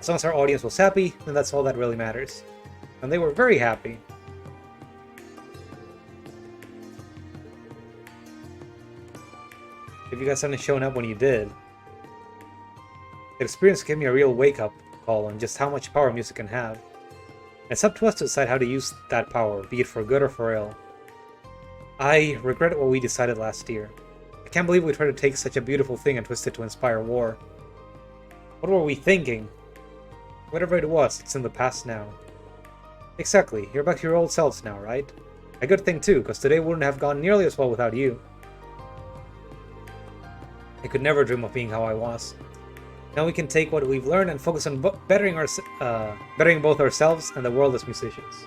As long as our audience was happy, then that's all that really matters. And they were very happy. If you guys hadn't shown up when you did. The experience gave me a real wake-up call on just how much power music can have. And it's up to us to decide how to use that power, be it for good or for ill. I regret what we decided last year. I can't believe we tried to take such a beautiful thing and twist it to inspire war. What were we thinking? Whatever it was, it's in the past now. Exactly, you're back to your old selves now, right? A good thing too, because today wouldn't have gone nearly as well without you. I could never dream of being how I was. Now we can take what we've learned and focus on bettering both ourselves and the world as musicians.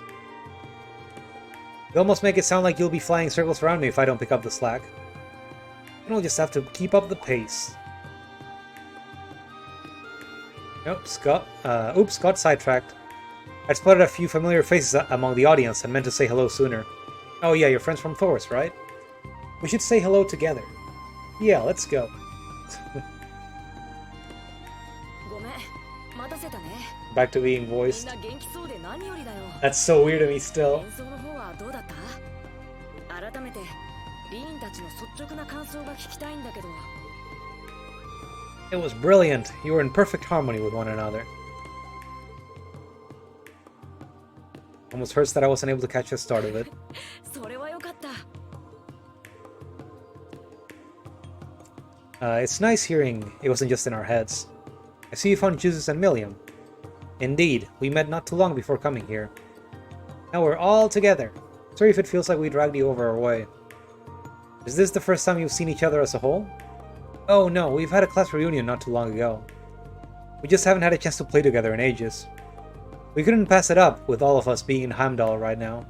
You almost make it sound like you'll be flying circles around me if I don't pick up the slack. And we'll just have to keep up the pace. Nope, oops, got sidetracked. I spotted a few familiar faces among the audience and meant to say hello sooner. Oh yeah, you're friends from Thor's, right? We should say hello together. Yeah, let's go. ごめん、待たせたね。 Back to being みん voiced. な元気そうで何よりだよ。 That's so weird to me still. 演奏の方はどうだった？改めてリーンたちの率直な感想が聞きたいんだけど。 It was brilliant. You were in perfect harmony with one another. Almost hurts that I wasn't able to catch the start of it. それは良かった。 It's nice hearing it wasn't just in our heads. I see you found Jesus and Milliam. Indeed, we met not too long before coming here. Now we're all together. Sorry if it feels like we dragged you over our way. Is this the first time you've seen each other as a whole? Oh no, we've had a class reunion not too long ago. We just haven't had a chance to play together in ages. We couldn't pass it up with all of us being in Heimdall right now.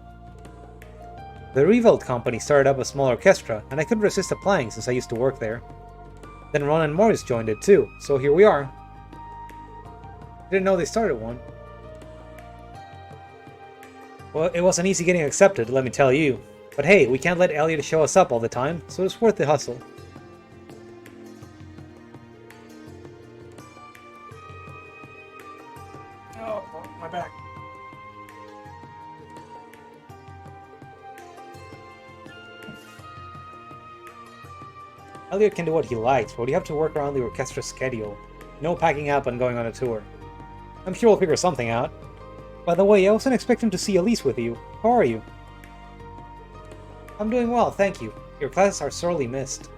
The Revolt company started up a small orchestra, and I couldn't resist applying since I used to work there. Then Ron and Morris joined it too, so here we are. Didn't know they started one. Well, it wasn't easy getting accepted, let me tell you. But hey, we can't let Elliot show us up all the time, so it's worth the hustle. Oh, my back. Elliot can do what he likes, but we have to work around the orchestra's schedule. No packing up and going on a tour. I'm sure we'll figure something out. By the way, I wasn't expecting to see Elise with you. How are you? I'm doing well, thank you. Your classes are sorely missed.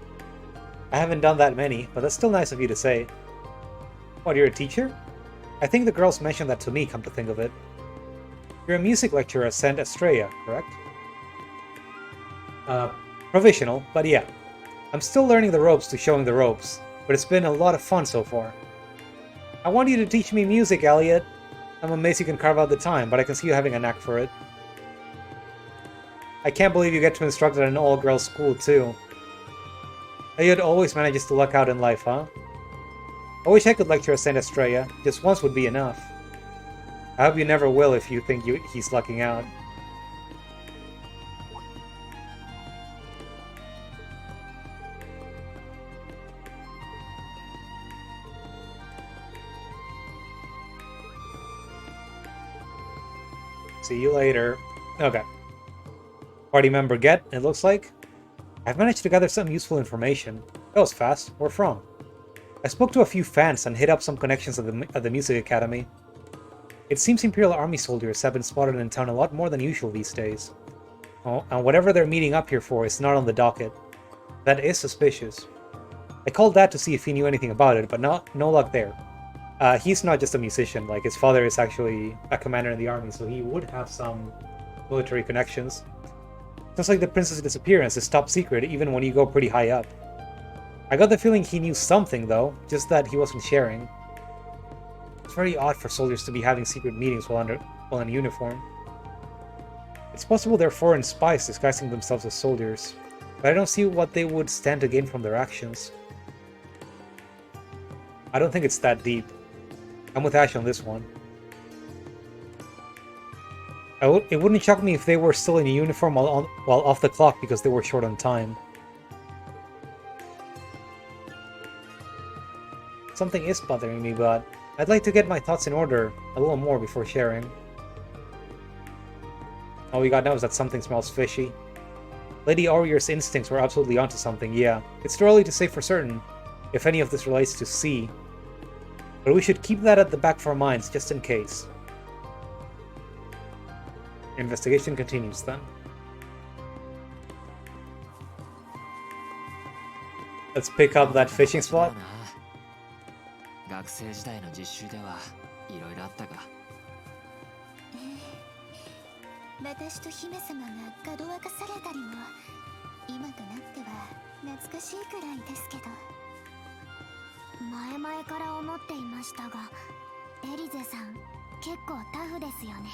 I haven't done that many, but that's still nice of you to say. What, you're a teacher? I think the girls mentioned that to me, come to think of it. You're a music lecturer at St. Estrella, correct? Provisional, but yeah. I'm still learning the ropes to showing the ropes, but it's been a lot of fun so far. I want you to teach me music, Elliot. I'm amazed you can carve out the time, but I can see you having a knack for it. I can't believe you get to instruct at an all-girls school, too. Elliot always manages to luck out in life, huh? I wish I could lecture at St. Estrella. Just once would be enough. I hope you never will if you think he's lucking out. See you later. Okay. Party member get, it looks like. I've managed to gather some useful information. That was fast. Where from? I spoke to a few fans and hit up some connections at the Music Academy. It seems Imperial Army soldiers have been spotted in town a lot more than usual these days. Oh, and whatever they're meeting up here for is not on the docket. That is suspicious. I called Dad to see if he knew anything about it, but no luck there. He's not just a musician, like his father is actually a commander in the army, so he would have some military connections. Just like the princess' disappearance is top secret even when you go pretty high up. I got the feeling he knew something though, just that he wasn't sharing. It's very odd for soldiers to be having secret meetings while in uniform. It's possible they're foreign spies disguising themselves as soldiers, but I don't see what they would stand to gain from their actions. I don't think it's that deep. I'm with Ash on this one. It wouldn't shock me if they were still in a uniform while off the clock because they were short on time. Something is bothering me, but I'd like to get my thoughts in order a little more before sharing. All we got now is that something smells fishy. Lady Aurier's instincts were absolutely onto something, yeah. It's too early to say for certain if any of this relates to C, but we should keep that at the back of our minds just in case. Investigation continues then. Let's pick up that fishing spot. 学生時代の実習ではいろいろあったが。私と姫様がかどわかされたりも、今となっては懐かしいくらいですけど。前々から思っていましたが、エリゼさん結構タフですよね。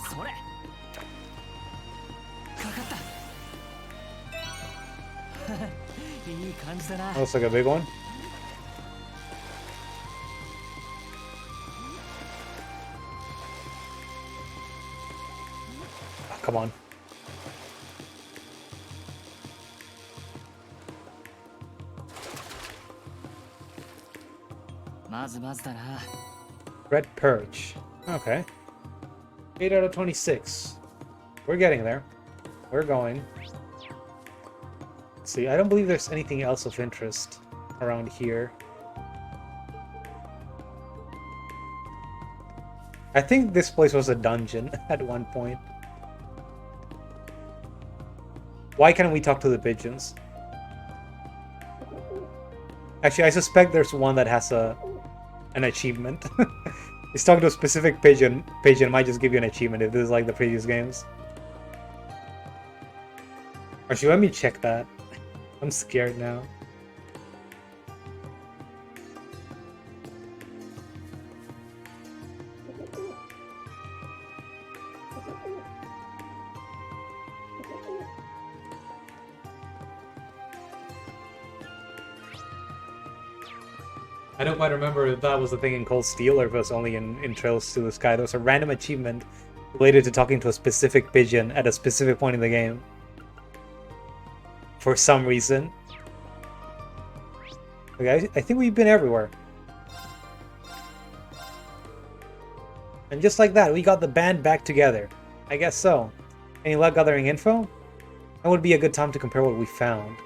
それかかった。いい感じだな。 Looks like a big one. Oh, come on. Red perch. Okay. 8 out of 26. We're getting there. We're going. Let's see, I don't believe there's anything else of interest around here. I think this place was a dungeon at one point. Why can't we talk to the pigeons? Actually, I suspect there's one that has an achievement. He's talking to a specific pigeon. Pigeon might just give you an achievement if this is like the previous games. Actually, let me check that. I'm scared now. I don't quite remember if that was the thing in Cold Steel or if it was only in Trails to the Sky. There was a random achievement related to talking to a specific pigeon at a specific point in the game. For some reason. Okay, I think we've been everywhere. And just like that, we got the band back together. I guess so. Any luck gathering info? That would be a good time to compare what we found.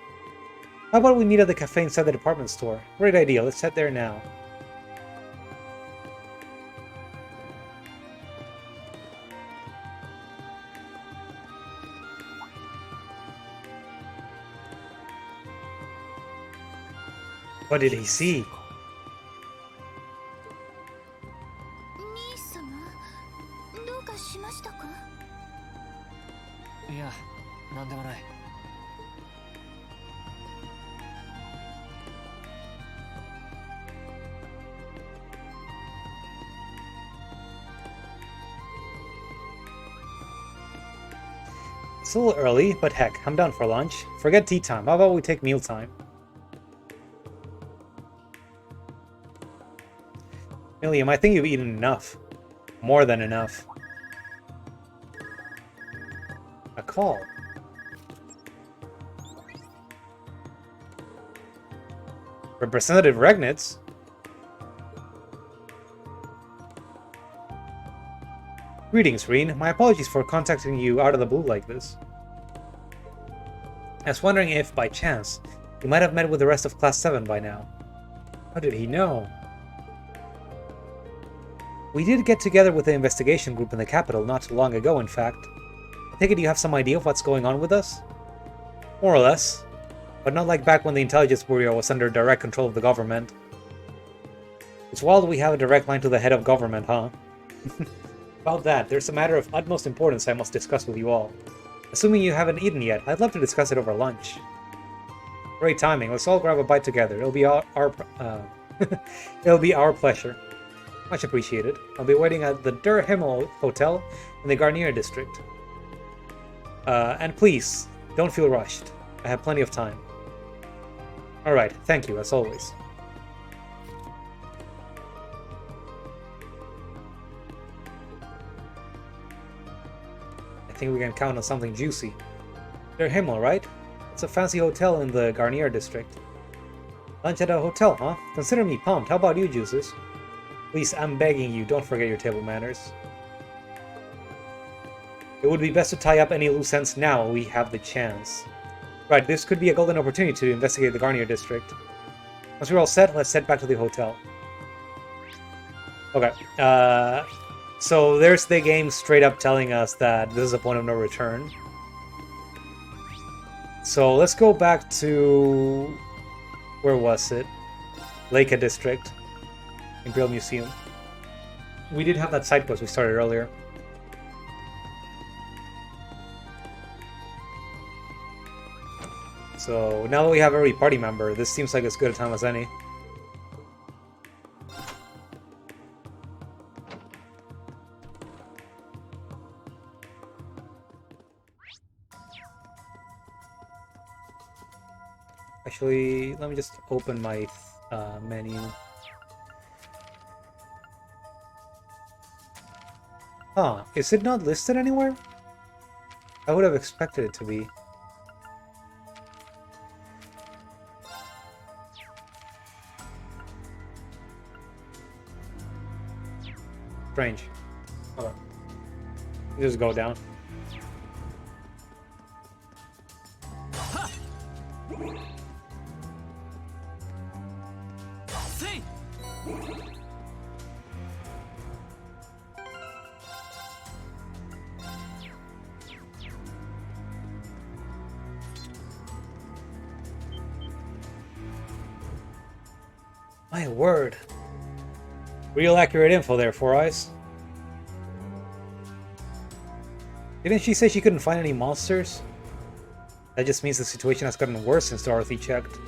How about we meet at the cafe inside the department store? Great idea, let's head there now. What did he see? 兄様どうかしましたか？いや、なんでもない。It's a little early, but heck, I'm down for lunch. Forget tea time, how about we take meal time? Milliam, I think you've eaten enough. More than enough. A call. Representative Regnitz? Greetings, Rean. My apologies for contacting you out of the blue like this. I was wondering if, by chance, you might have met with the rest of Class 7 by now. How did he know? We did get together with the investigation group in the capital not too long ago, in fact. I take it you have some idea of what's going on with us? More or less. But not like back when the Intelligence Bureau was under direct control of the government. It's wild we have a direct line to the head of government, huh? About that, there's a matter of utmost importance I must discuss with you all. Assuming you haven't eaten yet, I'd love to discuss it over lunch. Great timing, let's all grab a bite together. It'll be it'll be our pleasure. Much appreciated. I'll be waiting at the Der Himmel Hotel in the Garnier district. And please, don't feel rushed. I have plenty of time. Alright, thank you, as always. I think we can count on something juicy. Der Himmel, right? It's a fancy hotel in the Garnier district. Lunch at a hotel, huh? Consider me pumped. How about you, Juices? Please, I'm begging you, don't forget your table manners. It would be best to tie up any loose ends now while we have the chance. Right, this could be a golden opportunity to investigate the Garnier district. Once we're all set, let's head back to the hotel. Okay, so there's the game straight up telling us that this is a point of no return. So let's go back to... where was it? Leica district. Imperial Museum. We did have that side quest we started earlier. So now that we have every party member, this seems like as good a time as any. Actually, let me just open my menu. Huh, is it not listed anywhere? I would have expected it to be. Strange. Hold on. Just go down. My word. Real accurate info there, Four Eyes. Didn't she say she couldn't find any monsters? That just means the situation has gotten worse since Dorothy checked.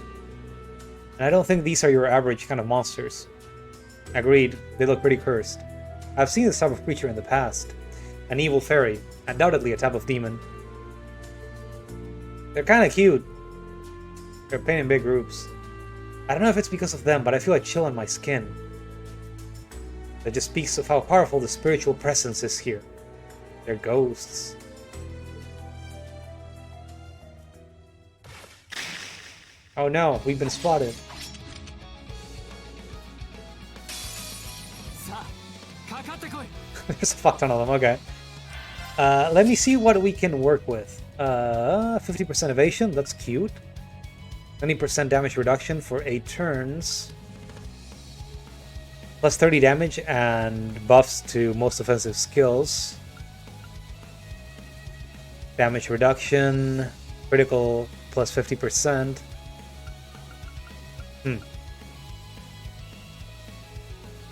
And I don't think these are your average kind of monsters. Agreed, they look pretty cursed. I've seen this type of creature in the past. An evil fairy, undoubtedly a type of demon. They're kinda cute. They're painted in big groups. I don't know if it's because of them, but I feel a chill on my skin. That just speaks of how powerful the spiritual presence is here. They're ghosts. Oh no, we've been spotted. さあかかってこい There's a fuck ton of them, okay. Let me see what we can work with. 50% evasion, that's cute. 20% damage reduction for 8 turns. Plus 30 damage and buffs to most offensive skills. Damage reduction, critical plus 50%.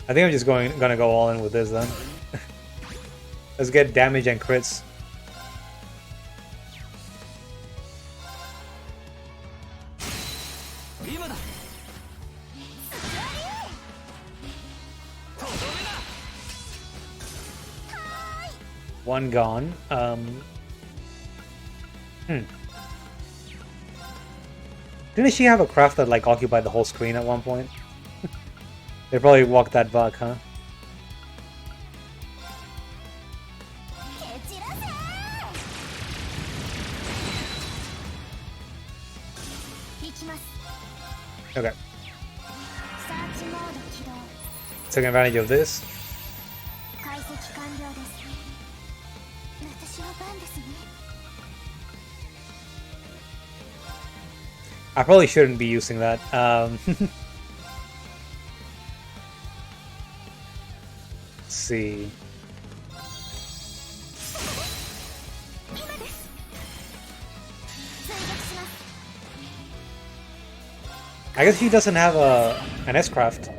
I think I'm just gonna go all in with this then. Let's get damage and crits. One gone. Didn't she have a craft that like occupied the whole screen at one point? They probably walked that bug, huh? Okay. Taking advantage of this. I probably shouldn't be using that. Let's see. I guess he doesn't have an S-craft.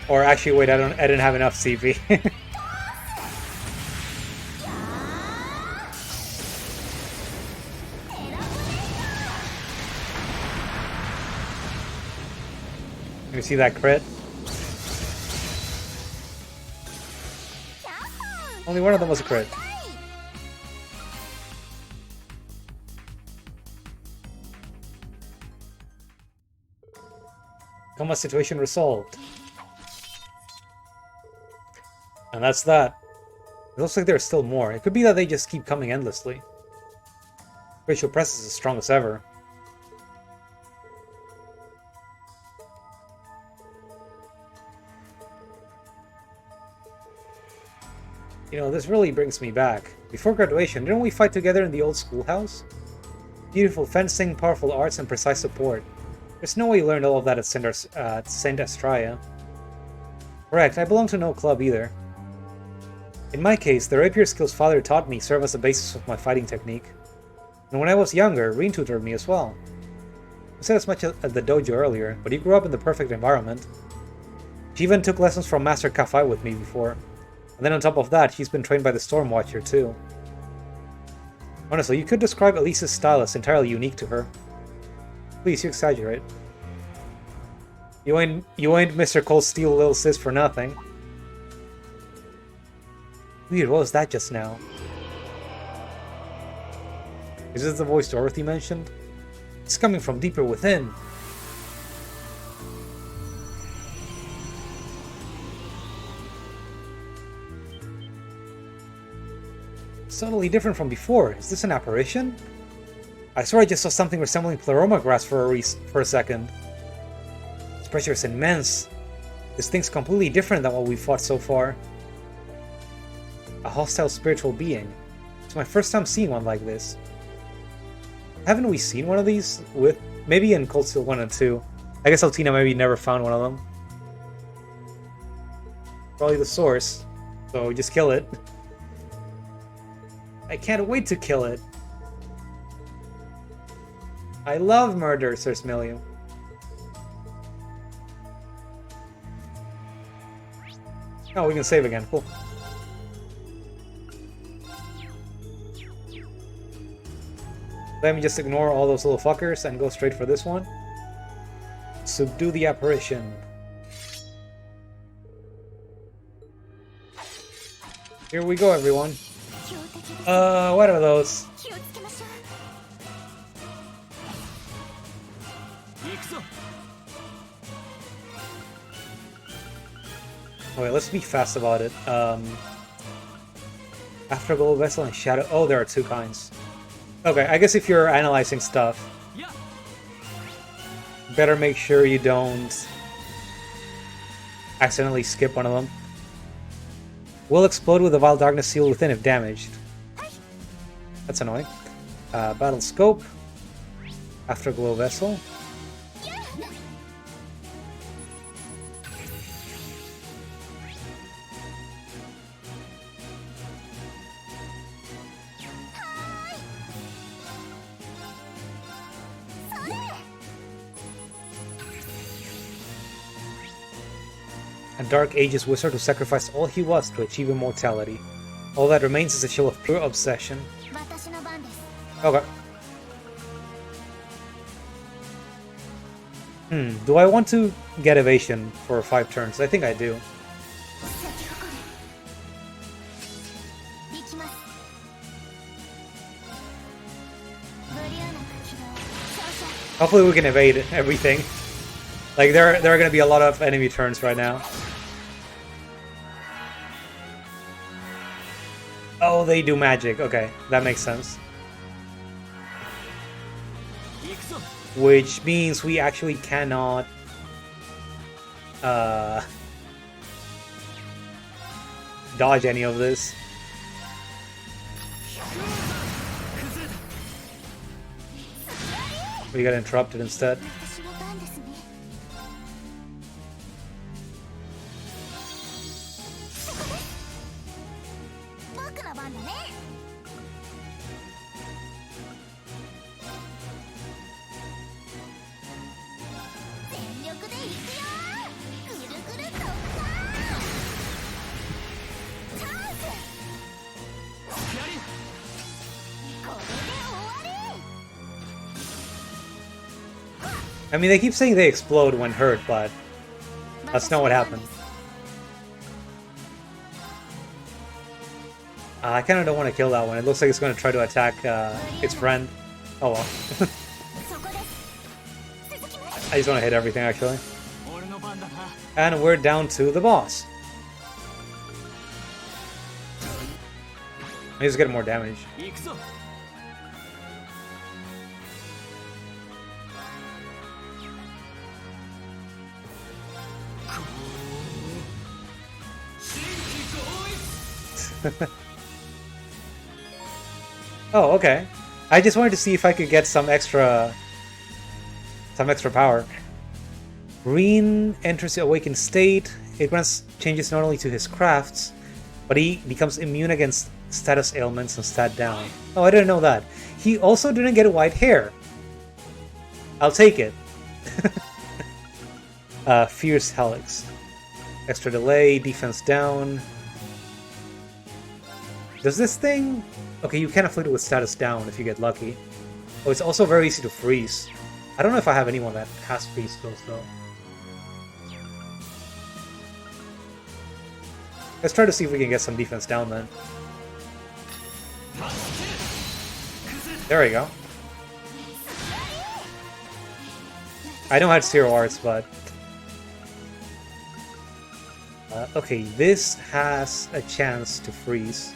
Or actually, wait, I didn't have enough CV. You see that crit? Only one of them was a crit. Coma situation resolved. And that's that. It looks like there's still more. It could be that they just keep coming endlessly. Racial press is as strong as ever. You know, this really brings me back. Before graduation, didn't we fight together in the old schoolhouse? Beautiful fencing, powerful arts, and precise support. There's no way you learned all of that at Saint Astraea. Correct, I belong to no club either. In my case, the rapier skills father taught me serve as the basis of my fighting technique. And when I was younger, Rean tutored me as well. I said as much at the dojo earlier, but he grew up in the perfect environment. She even took lessons from Master Kafai with me before. And then on top of that, she's been trained by the Stormwatcher too. Honestly, you could describe Elise's style as entirely unique to her. Please, you exaggerate. You ain't Mr. Cold Steel Little Sis for nothing. Weird, what was that just now? Is this the voice Dorothy mentioned? It's coming from deeper within. Subtly different from before. Is this an apparition? I swear I just saw something resembling pleroma grass for a second. This pressure is immense. This thing's completely different than what we've fought so far. A hostile spiritual being. It's my first time seeing one like this. Haven't we seen one of these? Maybe in Cold Steel 1 and 2. I guess Altina maybe never found one of them. Probably the source. So just kill it. I can't wait to kill it. I love murder, Sir Smilium. Oh, we can save again. Cool. Let me just ignore all those little fuckers and go straight for this one. Subdue the apparition. Here we go, everyone. What are those? Okay, let's be fast about it. Afterglow vessel and shadow. Oh, there are two kinds. Okay, I guess if you're analyzing stuff, better make sure you don't accidentally skip one of them. Will explode with the Vile Darkness seal within if damaged. That's annoying. Battle Scope. Afterglow Vessel. A Dark Ages wizard who sacrificed all he was to achieve immortality. All that remains is a shell of pure obsession. Okay. Do I want to get evasion for 5 turns? I think I do. Hopefully we can evade everything. Like, there are going to be a lot of enemy turns right now. Oh, they do magic. Okay, that makes sense. Which means we actually cannot... dodge any of this. We got interrupted instead. I mean, they keep saying they explode when hurt, but that's not what happened. I kind of don't want to kill that one. It looks like it's going to try to attack its friend. Oh well. I just want to hit everything, actually. And we're down to the boss. I need to get more damage. Oh, okay. I just wanted to see if I could get some extra power. Rean enters the awakened state. It grants changes not only to his crafts, but he becomes immune against status ailments and stat down. Oh, I didn't know that. He also didn't get white hair. I'll take it. Fierce Helix. Extra delay, defense down. Does this thing... Okay, you can afflict it with status down if you get lucky. Oh, it's also very easy to freeze. I don't know if I have anyone that has freeze skills, though. Let's try to see if we can get some defense down, then. There we go. I know I had zero arts, but... okay, this has a chance to freeze.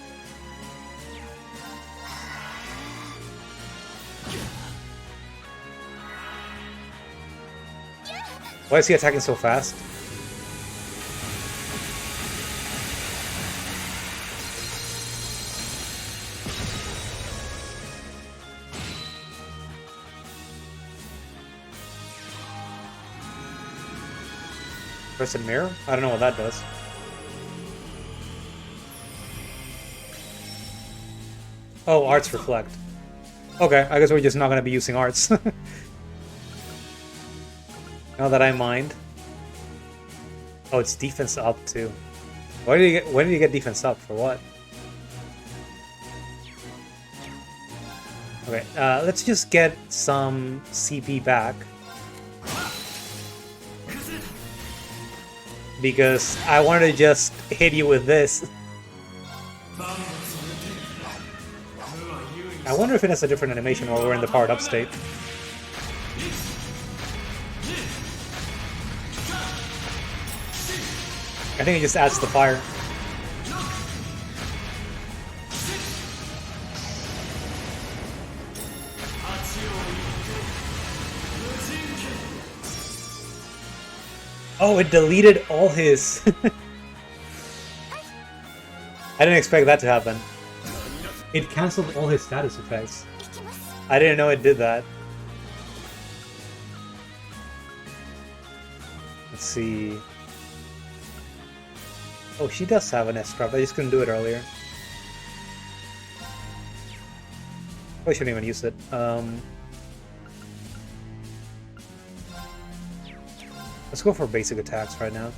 Why is he attacking so fast? Crescent Mirror? I don't know what that does. Oh, arts reflect. Okay, I guess we're just not going to be using arts. Now that I mind. Oh, it's defense up too. Why did you get? When did you get defense up? For what? Okay, let's just get some CP back. Because I wanted to just hit you with this. I wonder if it has a different animation while we're in the powered up state. I think it just adds to the fire. Oh, it deleted all his... I didn't expect that to happen. It cancelled all his status effects. I didn't know it did that. Let's see... Oh, she does have an S-Trap. I just couldn't do it earlier. Probably shouldn't even use it. Let's go for basic attacks right now.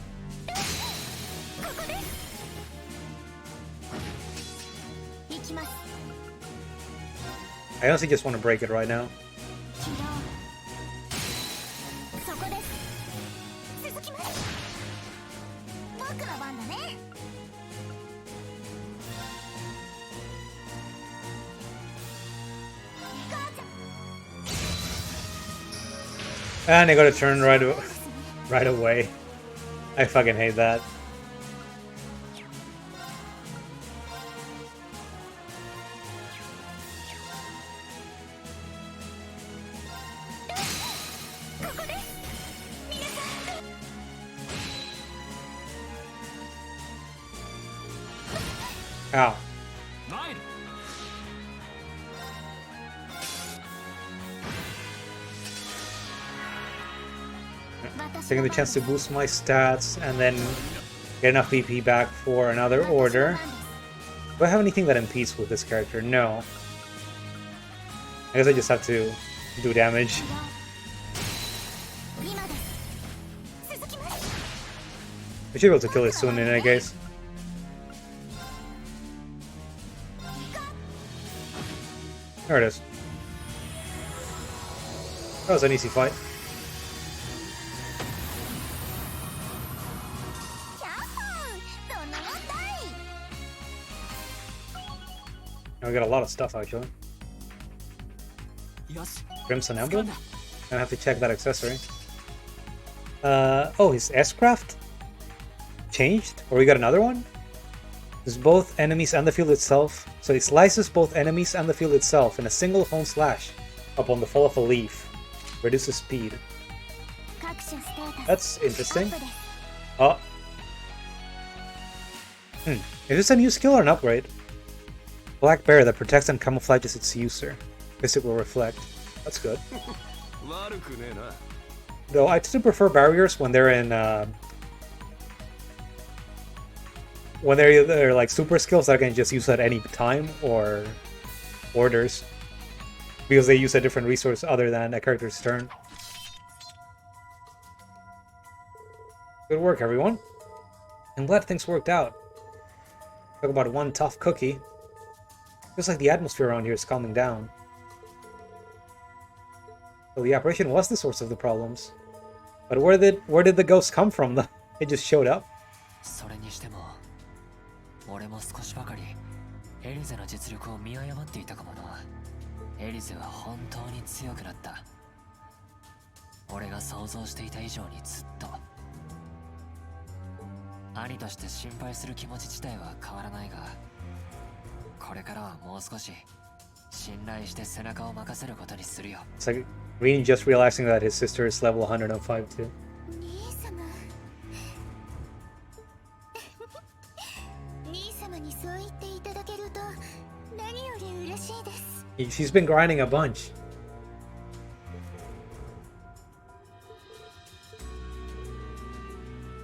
I honestly just want to break it right now. And I got a turn right away. I fucking hate that. Ow. Taking the chance to boost my stats and then get enough BP back for another order. Do I have anything that impedes with this character? No. I guess I just have to do damage. I should be able to kill it soon in any case. There it is. That was an easy fight. Now we got a lot of stuff actually. Crimson Emblem? I have to check that accessory. Oh, his S-Craft changed? Or we got another one? It's both enemies and the field itself. So it slices both enemies and the field itself in a single hone slash upon the fall of a leaf. Reduces speed. That's interesting. Oh. Is this a new skill or an upgrade? Black Bear that protects and camouflages its user. Physical Reflect. That's good. Though I still prefer barriers when they're in when they're like super skills that I can just use at any time, or orders, because they use a different resource other than a character's turn. Good work, everyone. I'm glad things worked out. Talk about one tough cookie. Feels like the atmosphere around here is calming down. So the apparition was the source of the problems. But where did the ghost come from? It just showed up. それにしても俺も少しばかりエリゼの実力を見誤っていたかもな。エリゼは本当に強くなった。俺が想像していた以上にずっと。兄として心配する気持ち自体は変わらないが、これからはもう少し信頼して背中を任せることにするよ。It's like Rean just realizing that his sister is level 105 too. She's been grinding a bunch.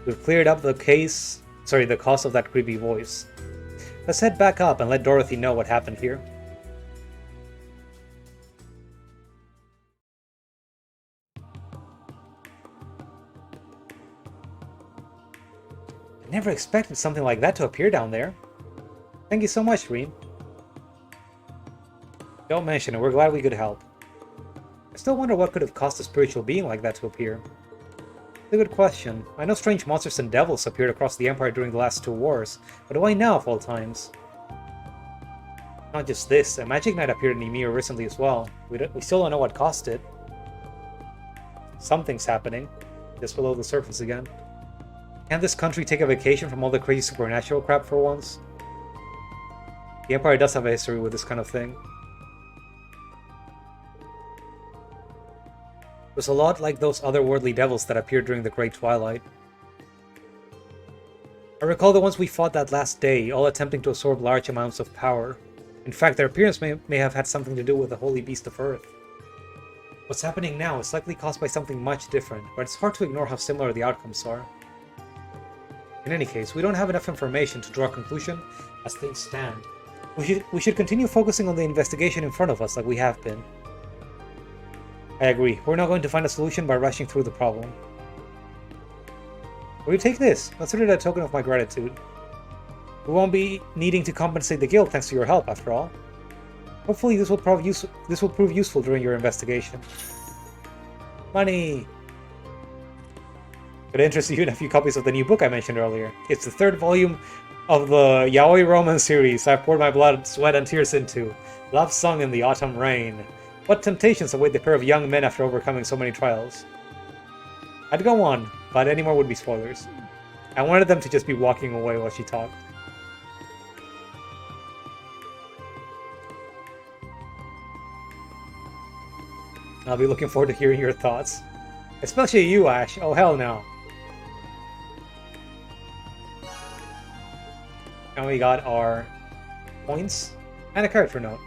We've cleared up the cost of that creepy voice. Let's head back up and let Dorothy know what happened here. I never expected something like that to appear down there. Thank you so much, Rean. Don't mention it, we're glad we could help. I still wonder what could have caused a spiritual being like that to appear. It's a good question. I know strange monsters and devils appeared across the Empire during the last 2 wars, but why now of all times? Not just this, a magic knight appeared in Ymir recently as well. We still don't know what caused it. Something's happening, just below the surface again. Can't this country take a vacation from all the crazy supernatural crap for once? The Empire does have a history with this kind of thing. It was a lot like those otherworldly devils that appeared during the Great Twilight. I recall the ones we fought that last day, all attempting to absorb large amounts of power. In fact, their appearance may have had something to do with the holy beast of Earth. What's happening now is likely caused by something much different, but it's hard to ignore how similar the outcomes are. In any case, we don't have enough information to draw a conclusion as things stand. We should continue focusing on the investigation in front of us like we have been. I agree. We're not going to find a solution by rushing through the problem. Will you take this? Consider it a token of my gratitude. We won't be needing to compensate the guild thanks to your help, after all. Hopefully this will prove useful during your investigation. Money! Could interest you in a few copies of the new book I mentioned earlier. It's the 3rd volume of the Yaoi Roman series I've poured my blood, sweat, and tears into. Love sung in the autumn rain. What temptations await the pair of young men after overcoming so many trials? I'd go on, but any more would be spoilers. I wanted them to just be walking away while she talked. I'll be looking forward to hearing your thoughts. Especially you, Ash. Oh, hell no. And we got our points and a character note.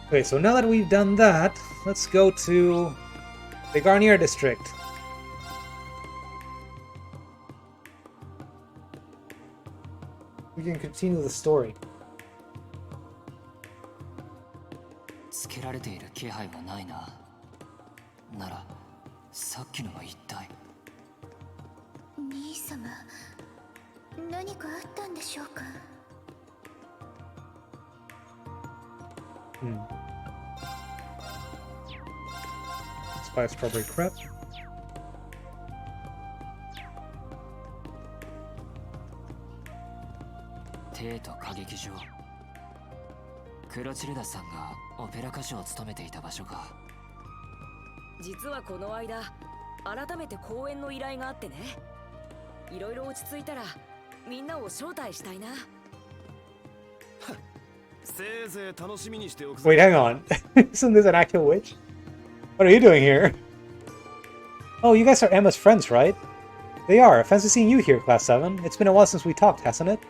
Okay, so now that we've done that, let's go to the Garnier district. We can continue the story. つけられている気配はないな。なら、さっきのは一体。兄様、何かあったんでしょうか。Let's buy a strawberry crepe. Teaと歌劇場。クロチルダさんがオペラ歌手を務めていた場所か。実はこの間改めて公演の依頼があってね。いろいろ落ち着いたらみんなを招待したいな。せいぜい楽しみにしておくぞ。 Wait, hang on. Isn't this an actual witch? What are you doing here? Oh, you guys are Emma's friends, right? They are. Fancy seeing you here, Class 7. It's been a while since we talked, hasn't it?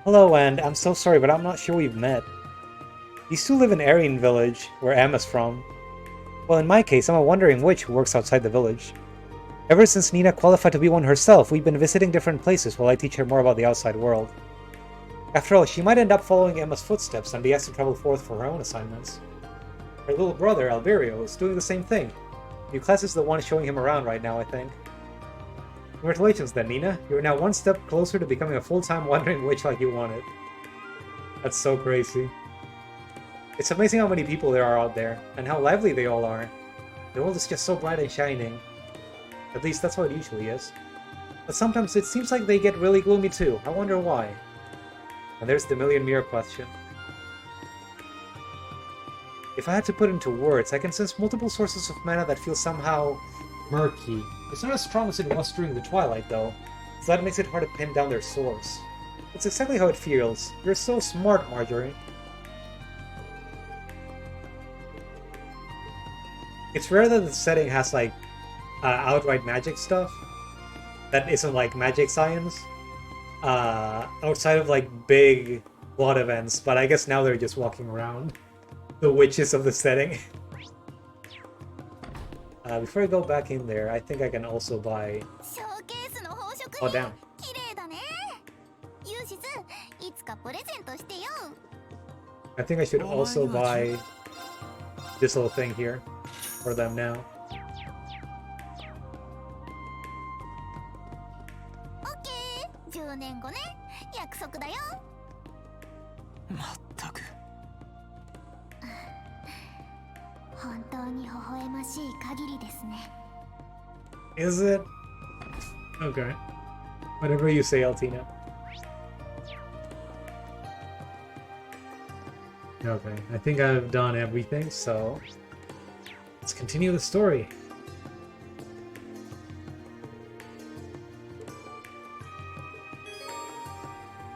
Hello, and I'm so sorry, but I'm not sure we've met. These two live in Rean village, where Emma's from. Well, in my case, I'm a wandering witch who works outside the village. Ever since Nina qualified to be one herself, we've been visiting different places while I teach her more about the outside world. After all, she might end up following Emma's footsteps and be asked to travel forth for her own assignments. Her little brother, Alberio, is doing the same thing. Euclid is the one showing him around right now, I think. Congratulations then, Nina. You're now one step closer to becoming a full-time wandering witch like you wanted. That's so crazy. It's amazing how many people there are out there, and how lively they all are. The world is just so bright and shining. At least that's how it usually is. But sometimes it seems like they get really gloomy too. I wonder why. And there's the million-mirror question. If I had to put into words, I can sense multiple sources of mana that feel somehow murky. It's not as strong as it was during the Twilight, though, so that makes it hard to pin down their source. It's exactly how it feels. You're so smart, Marjorie. It's rare that the setting has, like, outright magic stuff that isn't, like, magic science. Outside of, like, big plot events, but I guess now they're just walking around. The witches of the setting. Before I go back in there, I think I can also buy... Oh, damn. I think I should also buy this little thing here for them now. Is it? Okay. Whatever you say, Altina. Okay, I think I've done everything, so let's continue the story.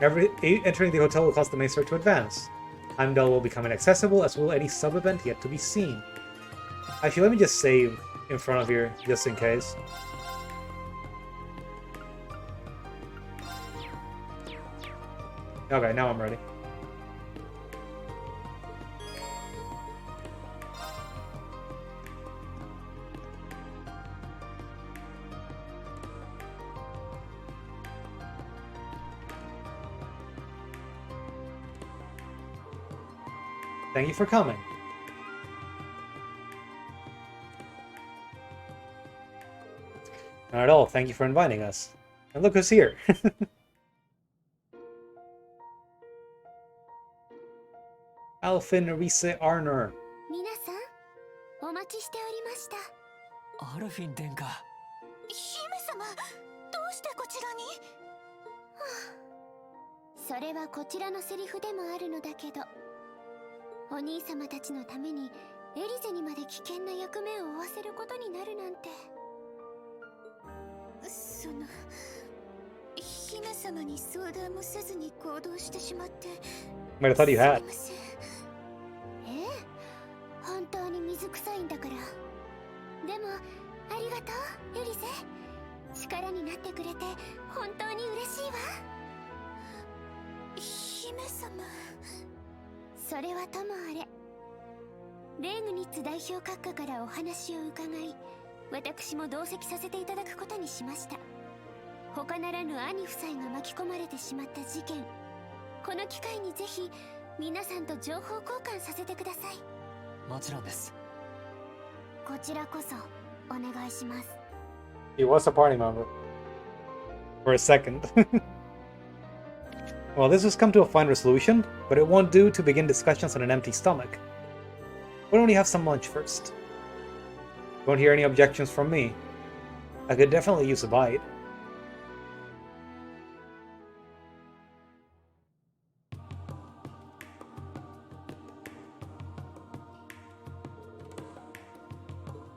Entering the hotel will cause the main story to advance. Heimdall will become inaccessible, as will any sub-event yet to be seen. Actually, let me just save in front of here, just in case. Okay, now I'm ready. Thank you for coming. Not at all. Thank you for inviting us. And look who's here. Alfin Riese Arnor. 皆さん、お待ちしておりました。アルフィン殿下。姫様、どうしてこちらに？それはこちらのセリフでもあるのだけど、お兄様たちのためにエリゼにまで危険な役目を負わせることになるなんて。姫様に相談もせずに行動してしまって。Might have thought you had. 本当に水臭いんだから。でもありがとう、エリゼ。力になってくれて本当に嬉しいわ。姫様。それはともあれ、レーグニッツ代表閣下からお話を伺い、私も同席させていただくことにしました。他ならぬ兄夫妻が巻き込まれてしまった事件、この機会にぜひ皆さんと情報交換させてください。もちろんです。こちらこそお願いします。 He was a party member. For a second. Well, this has come to a fine resolution, but it won't do to begin discussions on an empty stomach. Why don't we have some lunch first? Won't hear any objections from me. I could definitely use a bite.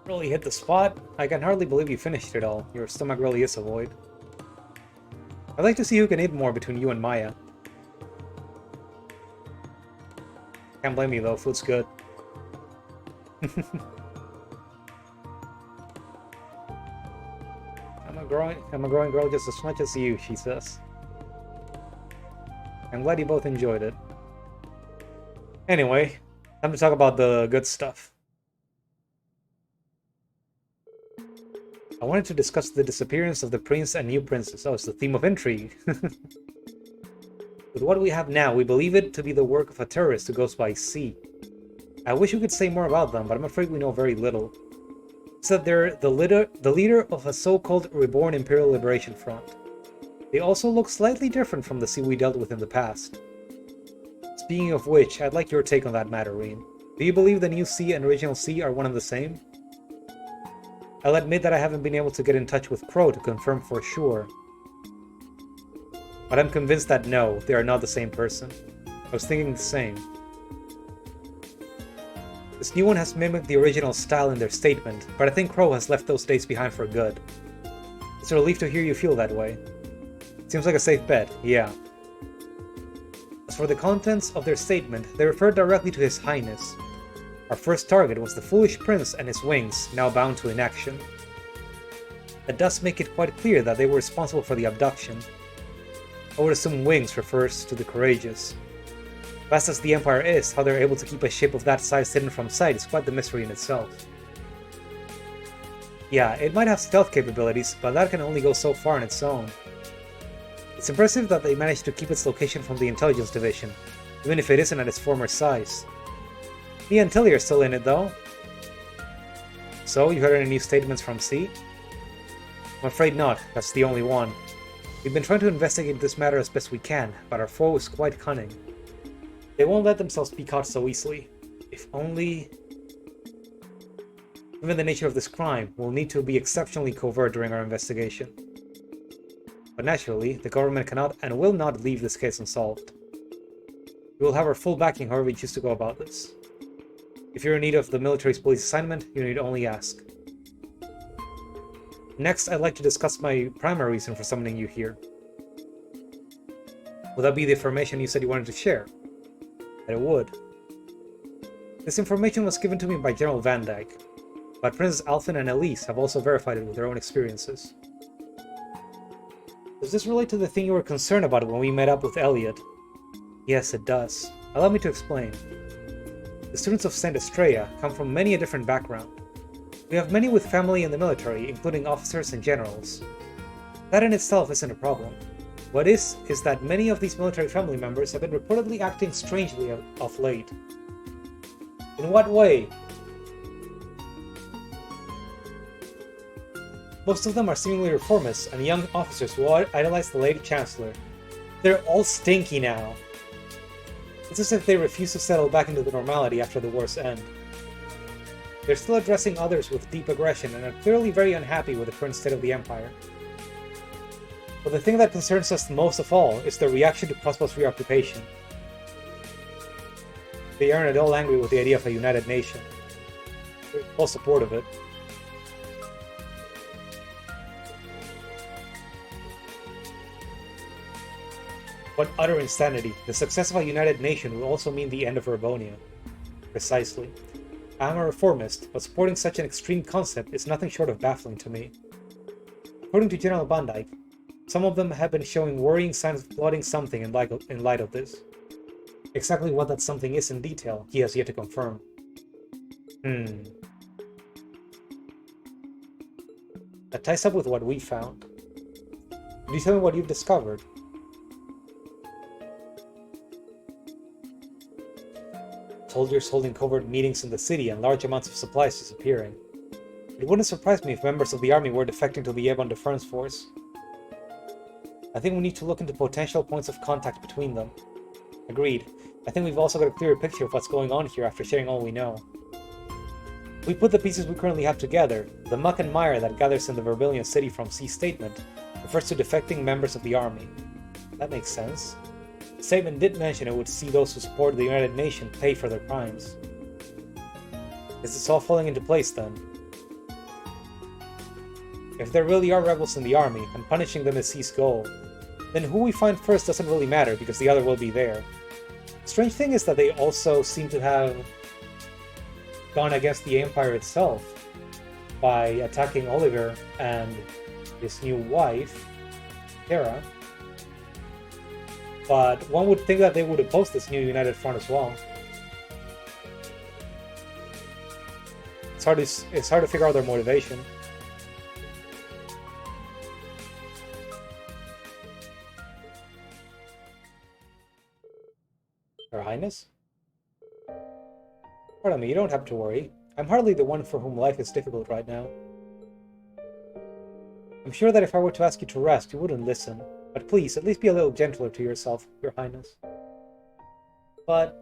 Really hit the spot. I can hardly believe you finished it all. Your stomach really is a void. I'd like to see who can eat more between you and Maya. Can't blame you though, food's good. I'm a growing girl just as much as you, she says. I'm glad you both enjoyed it. Anyway, time to talk about the good stuff. I wanted to discuss the disappearance of the prince and new princess. Oh, it's the theme of intrigue. With what we have now, we believe it to be the work of a terrorist who goes by C. I wish we could say more about them, but I'm afraid we know very little. Except they're the leader of a so-called Reborn Imperial Liberation Front. They also look slightly different from the C we dealt with in the past. Speaking of which, I'd like your take on that matter, Rean. Do you believe the new C and original C are one and the same? I'll admit that I haven't been able to get in touch with Crow to confirm for sure. But I'm convinced that no, they are not the same person. I was thinking the same. This new one has mimicked the original style in their statement, but I think Crow has left those days behind for good. It's a relief to hear you feel that way. Seems like a safe bet, yeah. As for the contents of their statement, they refer directly to His Highness. Our first target was the foolish prince and his wings, now bound to inaction. That does make it quite clear that they were responsible for the abduction. I would assume wings refers to the courageous. Vast as the Empire is, how they're able to keep a ship of that size hidden from sight is quite the mystery in itself. Yeah, it might have stealth capabilities, but that can only go so far on its own. It's impressive that they managed to keep its location from the intelligence division, even if it isn't at its former size. Me and Tilly are still in it, though. So, you heard any new statements from C? I'm afraid not, that's the only one. We've been trying to investigate this matter as best we can, but our foe is quite cunning. They won't let themselves be caught so easily. If only... Given the nature of this crime, we'll need to be exceptionally covert during our investigation. But naturally, the government cannot and will not leave this case unsolved. We will have our full backing however we choose to go about this. If you're in need of the military's police assignment, you need only ask. Next, I'd like to discuss my primary reason for summoning you here. Would that be the information you said you wanted to share? That it would. This information was given to me by General Van Dyke, but Princess Alphen and Elise have also verified it with their own experiences. Does this relate to the thing you were concerned about when we met up with Elliot? Yes, it does. Allow me to explain. The students of St. Estrella come from many a different background. We have many with family in the military, including officers and generals. That in itself isn't a problem. What is that many of these military family members have been reportedly acting strangely of late. In what way? Most of them are seemingly reformists and young officers who idolize the late Chancellor. They're all stinky now. It's as if they refuse to settle back into the normality after the war's end. They're still addressing others with deep aggression and are clearly very unhappy with the current state of the Empire. But the thing that concerns us most of all is their reaction to Crossbow's reoccupation. They aren't at all angry with the idea of a united nation. They're all support of it. What utter insanity. The success of a united nation would also mean the end of Urbonia. Precisely. I am a reformist, but supporting such an extreme concept is nothing short of baffling to me. According to General Van Dyke, some of them have been showing worrying signs of plotting something in light of this. Exactly what that something is in detail, he has yet to confirm. That ties up with what we found. Could you tell me what you've discovered? Soldiers holding covert meetings in the city and large amounts of supplies disappearing. It wouldn't surprise me if members of the army were defecting to the Ebon Defense Force. I think we need to look into potential points of contact between them. Agreed. I think we've also got a clearer picture of what's going on here after sharing all we know. We put the pieces we currently have together. The muck and mire that gathers in the Vermilion City from C's statement refers to defecting members of the army. That makes sense. The statement did mention it would see those who support the United Nation pay for their crimes. Is this all falling into place then? If there really are rebels in the army, and punishing them is C's goal, then who we find first doesn't really matter because the other will be there. The strange thing is that they also seem to have gone against the Empire itself by attacking Oliver and his new wife, Tara. But one would think that they would oppose this new united front as well. It's hard to figure out their motivation. Your Highness? Pardon me, you don't have to worry. I'm hardly the one for whom life is difficult right now. I'm sure that if I were to ask you to rest, you wouldn't listen. But please, at least be a little gentler to yourself, Your Highness. But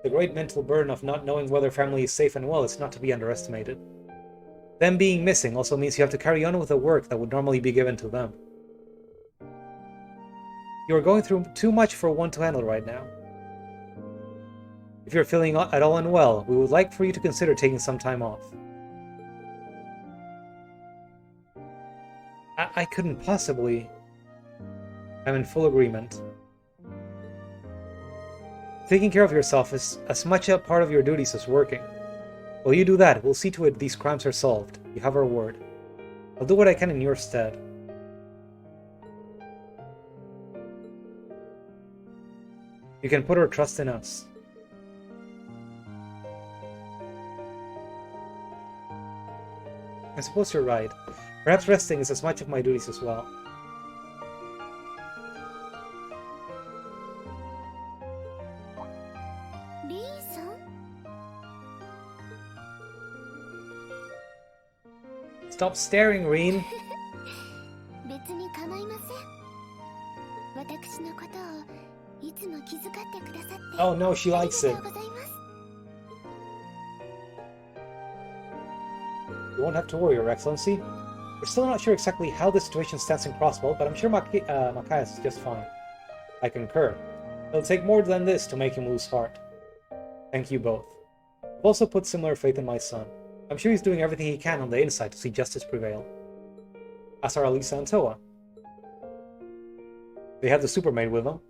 the great mental burden of not knowing whether family is safe and well is not to be underestimated. Them being missing also means you have to carry on with the work that would normally be given to them. You are going through too much for one to handle right now. If you're feeling at all unwell, we would like for you to consider taking some time off. I couldn't possibly. I'm in full agreement. Taking care of yourself is as much a part of your duties as working. While you do that, we'll see to it these crimes are solved. You have our word. I'll do what I can in your stead. You can put our trust in us. I suppose you're right. Perhaps resting is as much of my duties as well. Stop staring, Rean. Oh no, she likes it. You won't have to worry, Your Excellency. We're still not sure exactly how the situation stands in Crossbow, but I'm sure Machias is just fine. I concur. It'll take more than this to make him lose heart. Thank you both. I've also put similar faith in my son. I'm sure he's doing everything he can on the inside to see justice prevail. As are Alisa and Toa. They have the Supermaid with them.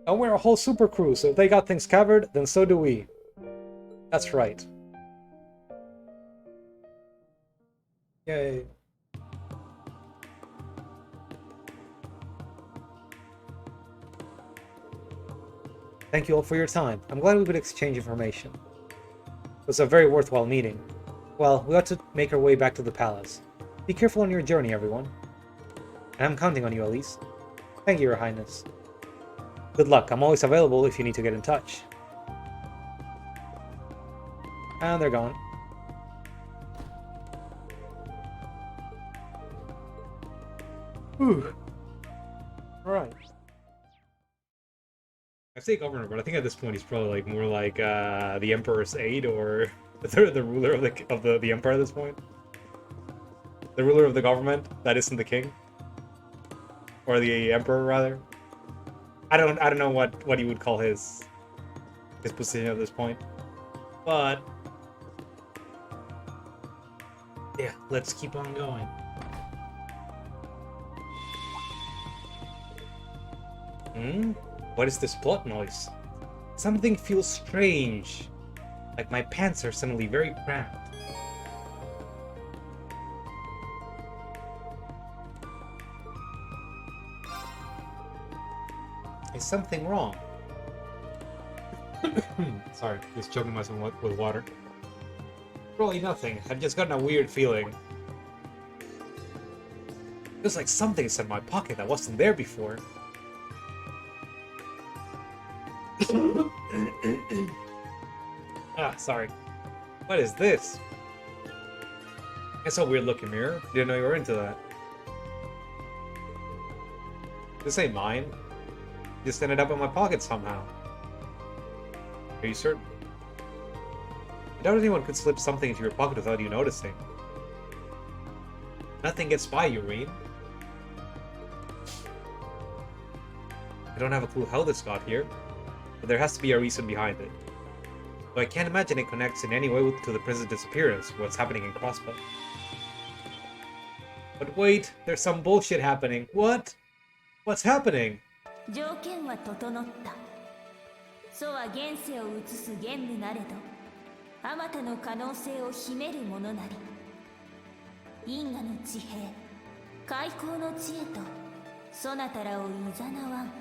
And we're a whole super crew, so if they got things covered, then so do we. That's right. Yay. Thank you all for your time. I'm glad we could exchange information. It was a very worthwhile meeting. Well, we ought to make our way back to the palace. Be careful on your journey, everyone. And I'm counting on you, Elise. Thank you, Your Highness. Good luck. I'm always available if you need to get in touch. And they're gone. Whew. Alright. I say governor, but I think at this point he's probably like more like the Emperor's aide or the ruler of the Empire at this point. The ruler of the government that isn't the king. Or the Emperor rather. I don't know what you would call his position at this point. But yeah, let's keep on going. What is this plot noise? Something feels strange. Like my pants are suddenly very cramped. Is something wrong? Sorry, just choking myself with water. Really nothing. I've just gotten a weird feeling. Feels like something's in my pocket that wasn't there before. Sorry. What is this? It's a weird looking mirror. Didn't know you were into that. This ain't mine. Just ended up in my pocket somehow. Are you certain? I doubt anyone could slip something into your pocket without you noticing. Nothing gets by you, Rean. I don't have a clue how this got here, but there has to be a reason behind it. Though I can't imagine it connects in any way to the prince's disappearance or what's happening in Crossbow. But wait, there's some bullshit happening. What? What's happening? 条件は整った。楚は現世を移す玄武なれど、あまたの可能性を秘めるものなり。因果の地平、開口の知恵と、そなたらをいざなわん。